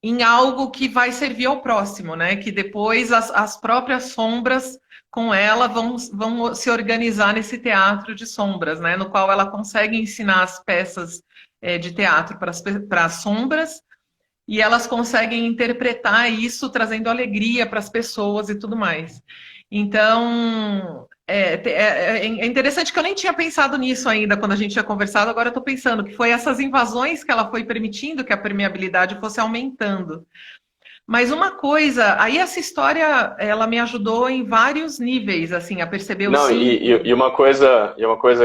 em algo que vai servir ao próximo, né? Que depois as próprias sombras com ela vão se organizar nesse teatro de sombras, né? No qual ela consegue ensinar as peças de teatro para as sombras e elas conseguem interpretar isso trazendo alegria para as pessoas e tudo mais. Então, é interessante que eu nem tinha pensado nisso ainda quando a gente tinha conversado, agora eu estou pensando que foi essas invasões que ela foi permitindo que a permeabilidade fosse aumentando. Mas uma coisa, aí essa história, ela me ajudou em vários níveis, assim, a perceber o Não, e uma coisa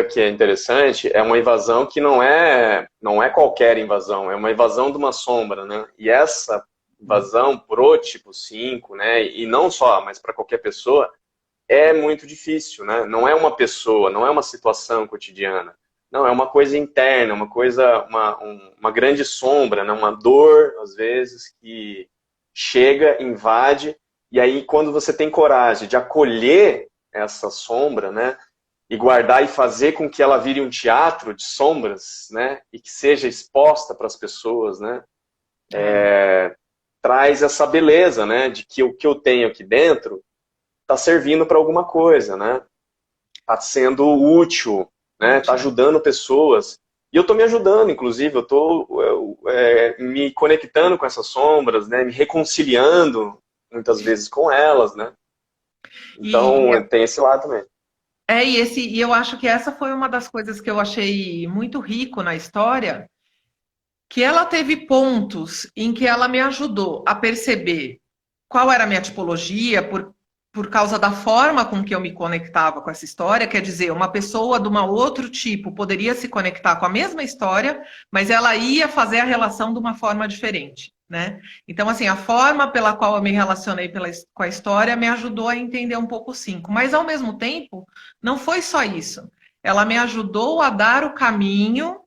que é interessante é uma invasão que não é qualquer invasão, é uma invasão de uma sombra, né? E essa invasão pro tipo 5, né? E não só, mas para qualquer pessoa, é muito difícil, né? Não é uma pessoa, não é uma situação cotidiana. Não, é uma coisa interna, uma coisa, uma grande sombra, né? Uma dor, às vezes, que chega, invade, e aí quando você tem coragem de acolher essa sombra, né, e guardar e fazer com que ela vire um teatro de sombras, né, e que seja exposta para as pessoas, né, traz essa beleza, né, de que o que eu tenho aqui dentro está servindo para alguma coisa, né, está sendo útil, né, está ajudando pessoas. E eu estou me ajudando, inclusive, eu estou me conectando com essas sombras, né, me reconciliando muitas vezes com elas, né. Então, tem esse lado também. E eu acho que essa foi uma das coisas que eu achei muito rico na história, que ela teve pontos em que ela me ajudou a perceber qual era a minha tipologia, por causa da forma com que eu me conectava com essa história, quer dizer, uma pessoa de um outro tipo poderia se conectar com a mesma história, mas ela ia fazer a relação de uma forma diferente, né? Então, assim, a forma pela qual eu me relacionei com a história me ajudou a entender um pouco o 5, mas ao mesmo tempo, não foi só isso. Ela me ajudou a dar o caminho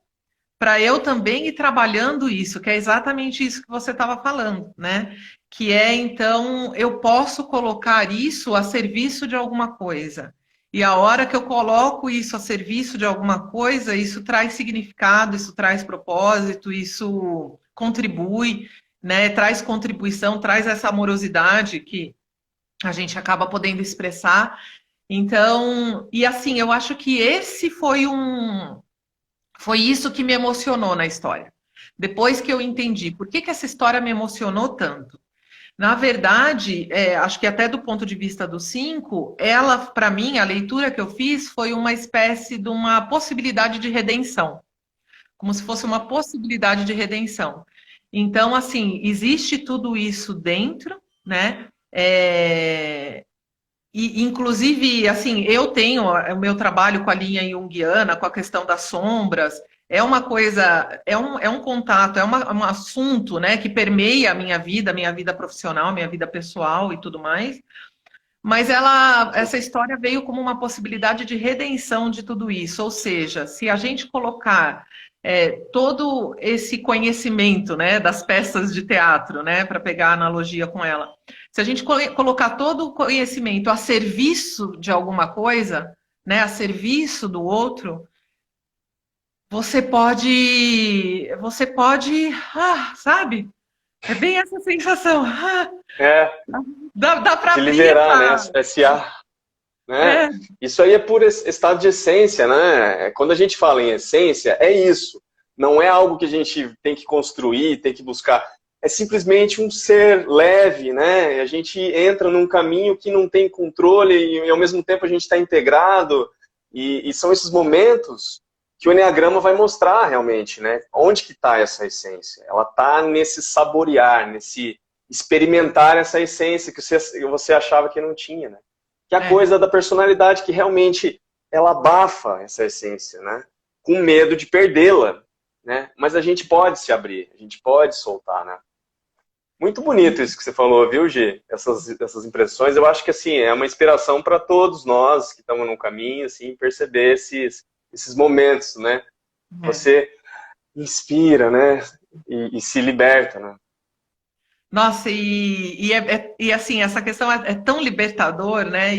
para eu também ir trabalhando isso, que é exatamente isso que você estava falando, né? Que é, então, eu posso colocar isso a serviço de alguma coisa. E a hora que eu coloco isso a serviço de alguma coisa, isso traz significado, isso traz propósito, isso contribui, né? Traz contribuição, traz essa amorosidade que a gente acaba podendo expressar. Então, e assim, eu acho que esse foi isso que me emocionou na história. Depois que eu entendi por que essa história me emocionou tanto. Na verdade, acho que até do ponto de vista do 5, ela, para mim, a leitura que eu fiz foi uma espécie de uma possibilidade de redenção. Como se fosse uma possibilidade de redenção. Então, assim, existe tudo isso dentro, né? E, inclusive, assim, eu tenho o meu trabalho com a linha junguiana, com a questão das sombras, é uma coisa, é um contato, um assunto, né, que permeia a minha vida profissional, minha vida pessoal e tudo mais. Mas essa história veio como uma possibilidade de redenção de tudo isso. Ou seja, se a gente colocar todo esse conhecimento, né, das peças de teatro, né, para pegar a analogia com ela, se a gente colocar todo o conhecimento a serviço de alguma coisa, né, a serviço do outro, você pode, sabe? É bem essa sensação. Dá para se abrir, liberar, né? Esse ar, né? Isso aí é por estado de essência, né? Quando a gente fala em essência, é isso. Não é algo que a gente tem que construir, tem que buscar. É simplesmente um ser leve, né? A gente entra num caminho que não tem controle e ao mesmo tempo a gente está integrado. E são esses momentos que o Enneagrama vai mostrar realmente, né? Onde que está essa essência? Ela está nesse saborear, nesse experimentar essa essência que você achava que não tinha, né? Que é a coisa da personalidade que realmente ela abafa essa essência, né? com medo de perdê-la, né? Mas a gente pode se abrir, a gente pode soltar, né? Muito bonito isso que você falou, viu, Gi? Essas impressões, eu acho que assim, é uma inspiração para todos nós que estamos no caminho, assim, perceber esses momentos, né? Você inspira, né? E se liberta, né? Nossa, e assim, essa questão é tão libertador, né?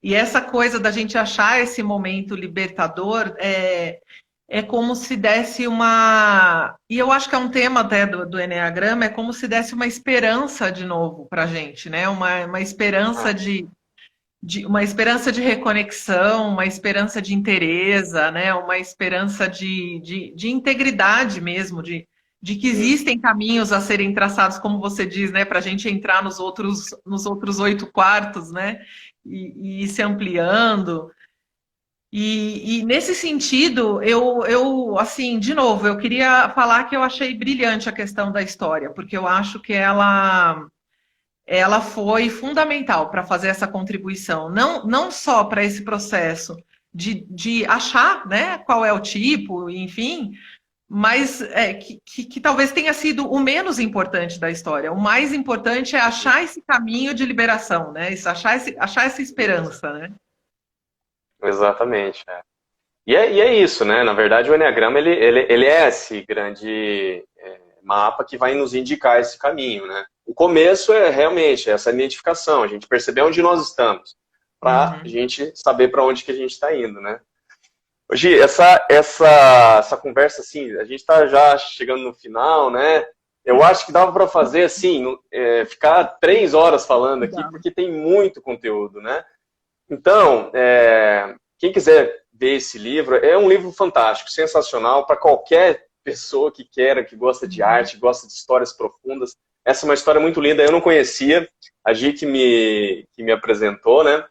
E essa coisa da gente achar esse momento libertador é como se desse uma. E eu acho que é um tema até do Enneagrama, é como se desse uma esperança de novo para a gente, né? Uma esperança uma esperança de reconexão, uma esperança de inteireza, né? Uma esperança de integridade mesmo, de que existem caminhos a serem traçados, como você diz, né? Para a gente entrar nos outros 8 quartos, né? E ir se ampliando. E nesse sentido, eu, assim, de novo, eu queria falar que eu achei brilhante a questão da história, porque eu acho que ela foi fundamental para fazer essa contribuição, não só para esse processo de achar, né, qual é o tipo, enfim, mas que talvez tenha sido o menos importante da história. O mais importante é achar esse caminho de liberação, né? Achar essa esperança, né? Exatamente. E é isso, né? Na verdade, o Enneagrama ele é esse grande mapa que vai nos indicar esse caminho, né? O começo é realmente essa identificação, a gente perceber onde nós estamos, para a gente saber para onde que a gente está indo, né? Gi, essa conversa, assim, a gente está já chegando no final, né? Eu acho que dava para fazer, assim, ficar 3 horas falando aqui, porque tem muito conteúdo, né? Então, quem quiser ver esse livro, é um livro fantástico, sensacional, para qualquer pessoa que queira, que gosta de arte, gosta de histórias profundas. Essa é uma história muito linda, eu não conhecia, a Gi que me apresentou, né?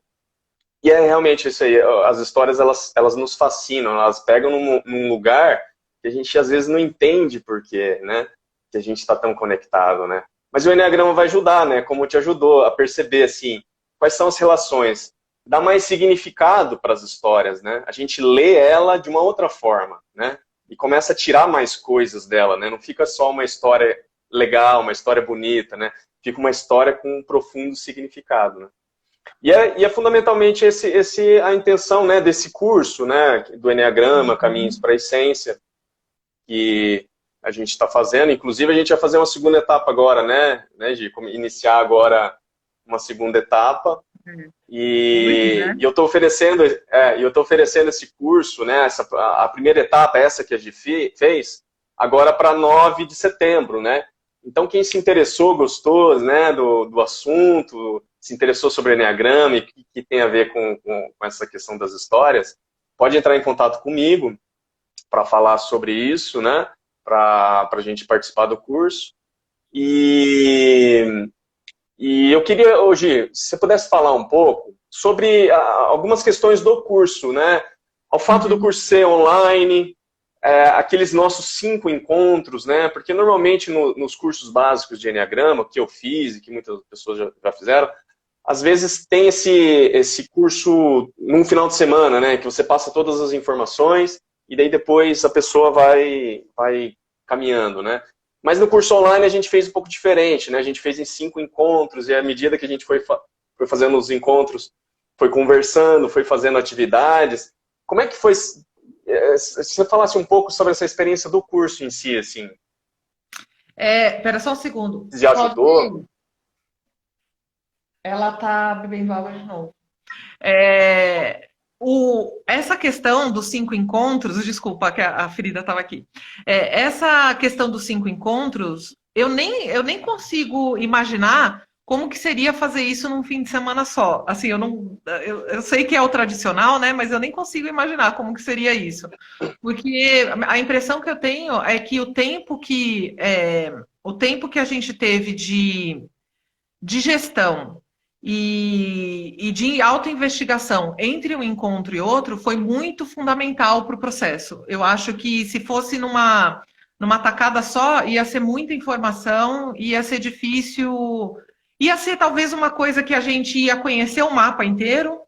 E é realmente isso aí, as histórias, elas nos fascinam, elas pegam num lugar que a gente às vezes não entende porque, né? Que a gente está tão conectado, né? Mas o Enneagrama vai ajudar, né? Como te ajudou a perceber, assim, quais são as relações. Dá mais significado para as histórias, né? A gente lê ela de uma outra forma, né? E começa a tirar mais coisas dela, né? Não fica só uma história legal, uma história bonita, né? Fica uma história com um profundo significado, né? E é fundamentalmente a intenção, né, desse curso, né, do Enneagrama, Caminhos para a Essência, que a gente está fazendo. Inclusive, a gente vai fazer uma segunda etapa agora, né, de iniciar agora uma segunda etapa. E eu estou oferecendo esse curso, né, a primeira etapa, essa que a gente fez, agora para 9 de setembro, né? Então, quem se interessou, gostou, né, do assunto, se interessou sobre o Enneagrama e que tem a ver com essa questão das histórias, pode entrar em contato comigo para falar sobre isso, né, para a gente participar do curso. E eu queria, hoje, se você pudesse falar um pouco sobre algumas questões do curso, né? Ao fato do curso ser online, aqueles nossos 5 encontros, né? Porque normalmente nos cursos básicos de Enneagrama, que eu fiz e que muitas pessoas já fizeram, às vezes tem esse curso num final de semana, né? Que você passa todas as informações e daí depois a pessoa vai caminhando, né? Mas no curso online a gente fez um pouco diferente, né? A gente fez em 5 encontros e à medida que a gente foi fazendo os encontros, foi conversando, foi fazendo atividades. Como é que foi? Se você falasse um pouco sobre essa experiência do curso em si, assim. Espera só um segundo. Já ajudou? Ela tá bebendo água de novo. Essa questão dos 5 encontros, desculpa que a Frida estava aqui. Essa questão dos 5 encontros, eu nem consigo imaginar como que seria fazer isso num fim de semana só. Assim, eu sei que é o tradicional, né? Mas eu nem consigo imaginar como que seria isso. Porque a impressão que eu tenho é que o tempo que a gente teve de gestão e de autoinvestigação entre um encontro e outro foi muito fundamental para o processo. Eu acho que se fosse numa tacada só, ia ser muita informação, ia ser difícil, ia ser talvez uma coisa que a gente ia conhecer o mapa inteiro,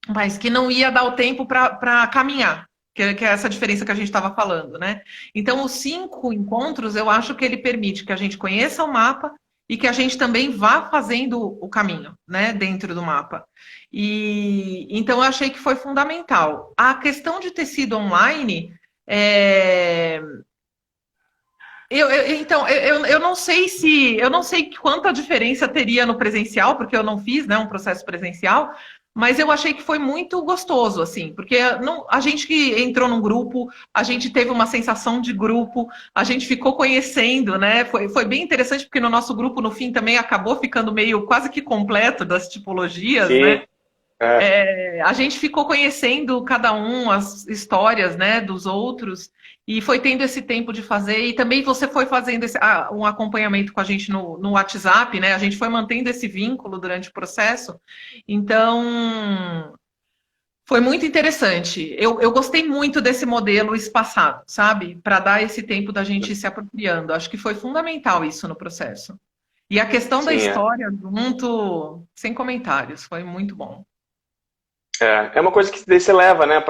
mas que não ia dar o tempo para caminhar, que é essa diferença que a gente estava falando, né? Então, os 5 encontros, eu acho que ele permite que a gente conheça o mapa e que a gente também vá fazendo o caminho, né, dentro do mapa. E então eu achei que foi fundamental. A questão de ter sido online, então, eu não sei eu não sei quanta diferença teria no presencial, porque eu não fiz, né, um processo presencial, mas eu achei que foi muito gostoso, assim, porque a gente que entrou num grupo, a gente teve uma sensação de grupo, a gente ficou conhecendo, né? Foi bem interessante, porque no nosso grupo, no fim, também acabou ficando meio quase que completo das tipologias, Sim. né? A gente ficou conhecendo cada um, as histórias, né, dos outros, e foi tendo esse tempo de fazer, e também você foi fazendo um acompanhamento com a gente no WhatsApp, né, a gente foi mantendo esse vínculo durante o processo, então foi muito interessante. Eu gostei muito desse modelo espaçado, sabe, para dar esse tempo da gente ir se apropriando, acho que foi fundamental isso no processo. E a questão da Sim, história junto, sem comentários, foi muito bom. É uma coisa que daí você leva, né,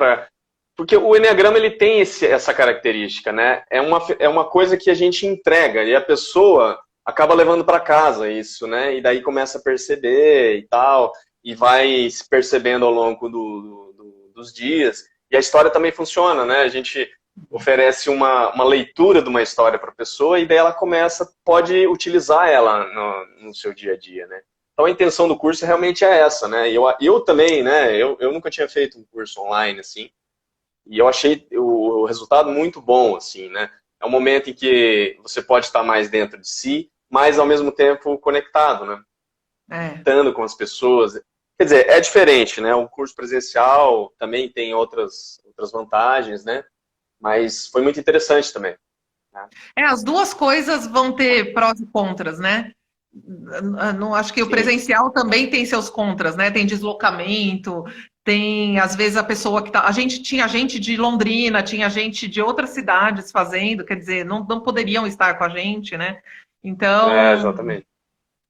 porque o Enneagrama, ele tem essa característica, né, é uma coisa que a gente entrega, e a pessoa acaba levando para casa isso, né, e daí começa a perceber e tal, e vai se percebendo ao longo dos dias, e a história também funciona, né, a gente oferece uma leitura de uma história para a pessoa, e daí ela pode utilizar ela no seu dia a dia, né. Então a intenção do curso realmente é essa, né? Eu também, né? Eu nunca tinha feito um curso online, assim, e eu achei o resultado muito bom, assim, né? É um momento em que você pode estar mais dentro de si, mas ao mesmo tempo conectado, né? Conectando com as pessoas. Quer dizer, é diferente, né? O curso presencial também tem outras vantagens, né? Mas foi muito interessante também. Né? As duas coisas vão ter prós e contras, né? Não acho que o presencial também tem seus contras, né? Tem deslocamento, tem às vezes a pessoa que tá. A gente tinha gente de Londrina, tinha gente de outras cidades fazendo, quer dizer, não poderiam estar com a gente, né? Então, Exatamente.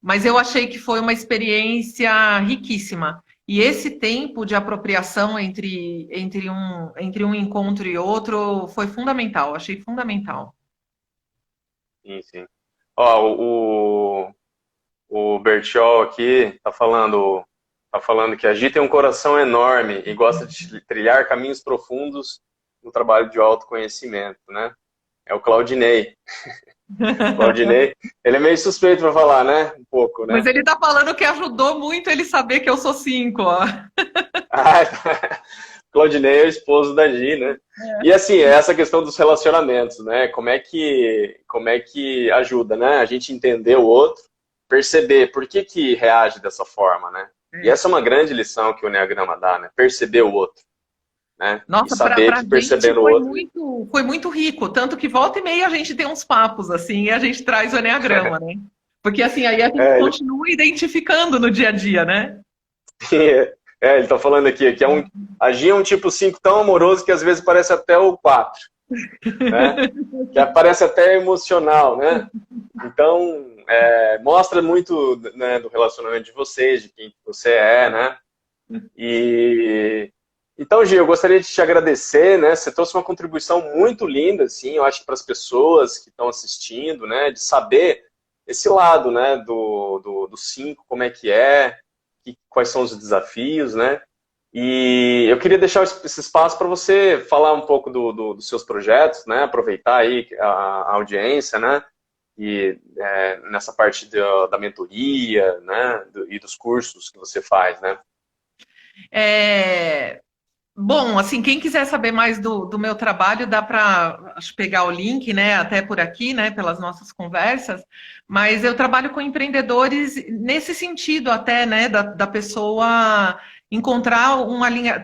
mas eu achei que foi uma experiência riquíssima. E esse tempo de apropriação entre um encontro e outro foi fundamental, achei fundamental. Sim, sim. Ó, o Bertiol aqui tá falando que a Gi tem um coração enorme e gosta de trilhar caminhos profundos no trabalho de autoconhecimento, né? É o Claudinei. Claudinei, ele é meio suspeito para falar, né? Um pouco, né? Mas ele tá falando que ajudou muito ele saber que eu sou 5, ó. Claudinei é o esposo da Gi, né? E assim, essa questão dos relacionamentos, né? Como é que ajuda, né? A gente entender o outro, perceber por que reage dessa forma, né? E essa é uma grande lição que o Enneagrama dá, né? Perceber o outro, né? Nossa, E saber que percebendo o outro... foi muito rico, tanto que volta e meia a gente tem uns papos, assim, e a gente traz o Enneagrama, né? Porque assim, aí a gente continua identificando no dia a dia, né? Ele tá falando aqui que agir é um tipo 5 tão amoroso que às vezes parece até o 4, né? Que parece até emocional, né? Então, mostra muito, né, do relacionamento de vocês, de quem você é, né? Então, Gi, eu gostaria de te agradecer, né? Você trouxe uma contribuição muito linda, assim, eu acho, para as pessoas que estão assistindo, né? De saber esse lado, né? Do 5, como é que é, quais são os desafios, né? E eu queria deixar esse espaço para você falar um pouco dos seus projetos, né? Aproveitar aí a audiência, né? E nessa parte da mentoria, né? E dos cursos que você faz, né? Bom, assim, quem quiser saber mais do meu trabalho, dá para pegar o link, né, até por aqui, né, pelas nossas conversas, mas eu trabalho com empreendedores nesse sentido até, né, da pessoa encontrar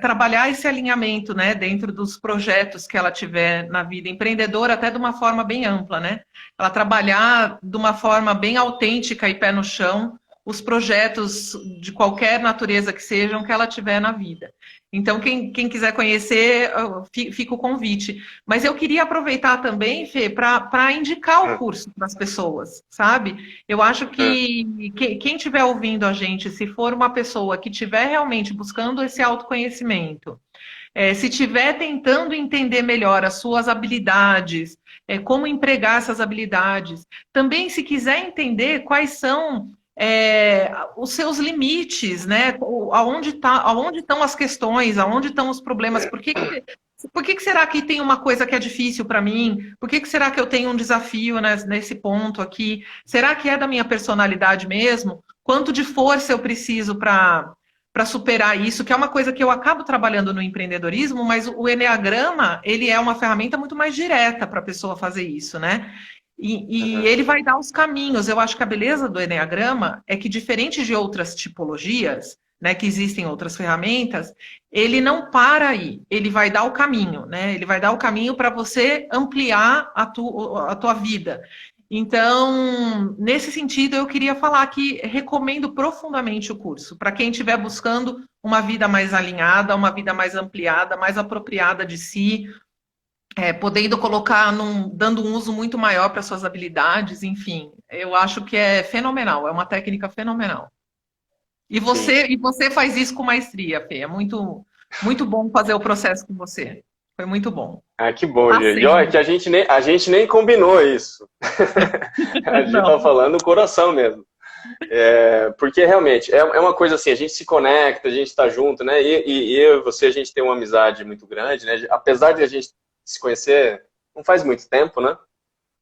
trabalhar esse alinhamento, né, dentro dos projetos que ela tiver na vida, empreendedora até de uma forma bem ampla, né, ela trabalhar de uma forma bem autêntica e pé no chão, os projetos de qualquer natureza que sejam que ela tiver na vida. Então, quem quiser conhecer, fica o convite. Mas eu queria aproveitar também, Fê, para indicar o curso para as pessoas, sabe? Eu acho que quem estiver ouvindo a gente, se for uma pessoa que estiver realmente buscando esse autoconhecimento, se estiver tentando entender melhor as suas habilidades, como empregar essas habilidades. Também, se quiser entender quais são os seus limites, né? Aonde estão as questões, aonde estão os problemas, por que será que tem uma coisa que é difícil para mim? Por que será que eu tenho um desafio nesse ponto aqui? Será que é da minha personalidade mesmo? Quanto de força eu preciso para superar isso? Que é uma coisa que eu acabo trabalhando no empreendedorismo, mas o Eneagrama, ele é uma ferramenta muito mais direta para a pessoa fazer isso, né? E ele vai dar os caminhos. Eu acho que a beleza do Eneagrama é que, diferente de outras tipologias, né, que existem outras ferramentas, ele não para aí, ele vai dar o caminho, né? Ele vai dar o caminho para você ampliar a tua vida. Então, nesse sentido, eu queria falar que recomendo profundamente o curso, para quem estiver buscando uma vida mais alinhada, uma vida mais ampliada, mais apropriada de si, podendo colocar, dando um uso muito maior para suas habilidades, enfim, eu acho que é fenomenal, é uma técnica fenomenal. E você faz isso com maestria, Fê. É muito, muito bom fazer o processo com você. Foi muito bom. Ah, que bom, Gia. E olha que a gente nem combinou isso. A gente tá falando no coração mesmo. Porque realmente é uma coisa assim, a gente se conecta, a gente tá junto, né? E eu e você, a gente tem uma amizade muito grande, né? Apesar de a gente se conhecer não faz muito tempo, né?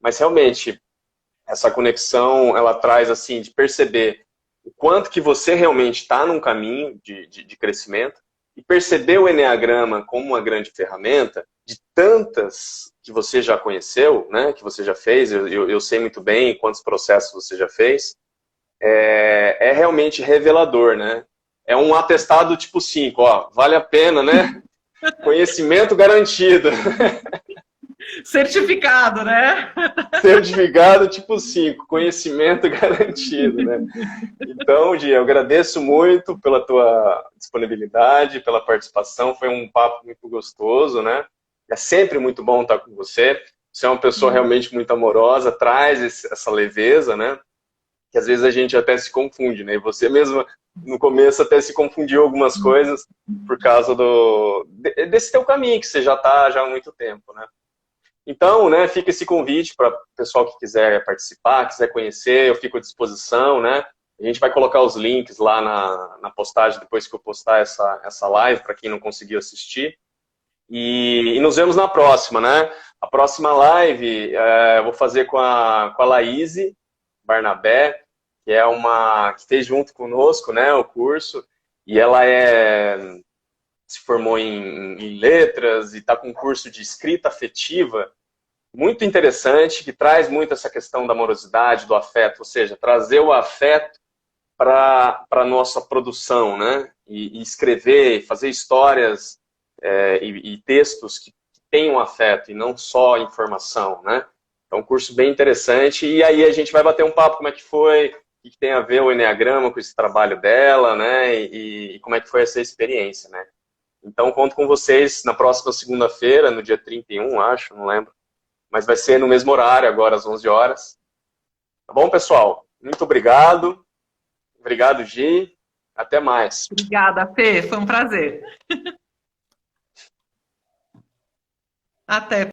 Mas realmente, essa conexão, ela traz assim, de perceber o quanto que você realmente está num caminho de crescimento e perceber o Eneagrama como uma grande ferramenta de tantas que você já conheceu, né, que você já fez, eu sei muito bem quantos processos você já fez, é realmente revelador, né? É um atestado tipo 5, ó, vale a pena, né? Conhecimento garantido. Certificado, né? Certificado tipo 5, conhecimento garantido, né? Então, Gia, eu agradeço muito pela tua disponibilidade, pela participação, foi um papo muito gostoso, né? É sempre muito bom estar com você. Você é uma pessoa realmente muito amorosa, traz essa leveza, né? Que às vezes a gente até se confunde, né? E você mesma, no começo, até se confundiu algumas coisas por causa desse teu caminho, que você já está já há muito tempo, né? Então, né, fica esse convite para o pessoal que quiser participar, quiser conhecer, eu fico à disposição, né? A gente vai colocar os links lá na postagem, depois que eu postar essa live, para quem não conseguiu assistir. E nos vemos na próxima, né? A próxima live eu vou fazer com a Laíse Barnabé, que é que fez junto conosco, né, o curso, e ela se formou em letras e está com um curso de escrita afetiva muito interessante, que traz muito essa questão da amorosidade, do afeto, ou seja, trazer o afeto para a nossa produção, né? E escrever, fazer histórias e textos que tenham afeto e não só informação, né? Então, um curso bem interessante. E aí a gente vai bater um papo como é que foi, o que tem a ver o Eneagrama com esse trabalho dela, né? E como é que foi essa experiência, né? Então, conto com vocês na próxima segunda-feira, no dia 31, acho, não lembro. Mas vai ser no mesmo horário, agora às 11 horas. Tá bom, pessoal? Muito obrigado. Obrigado, Gi. Até mais. Obrigada, Fê. Foi um prazer. Até.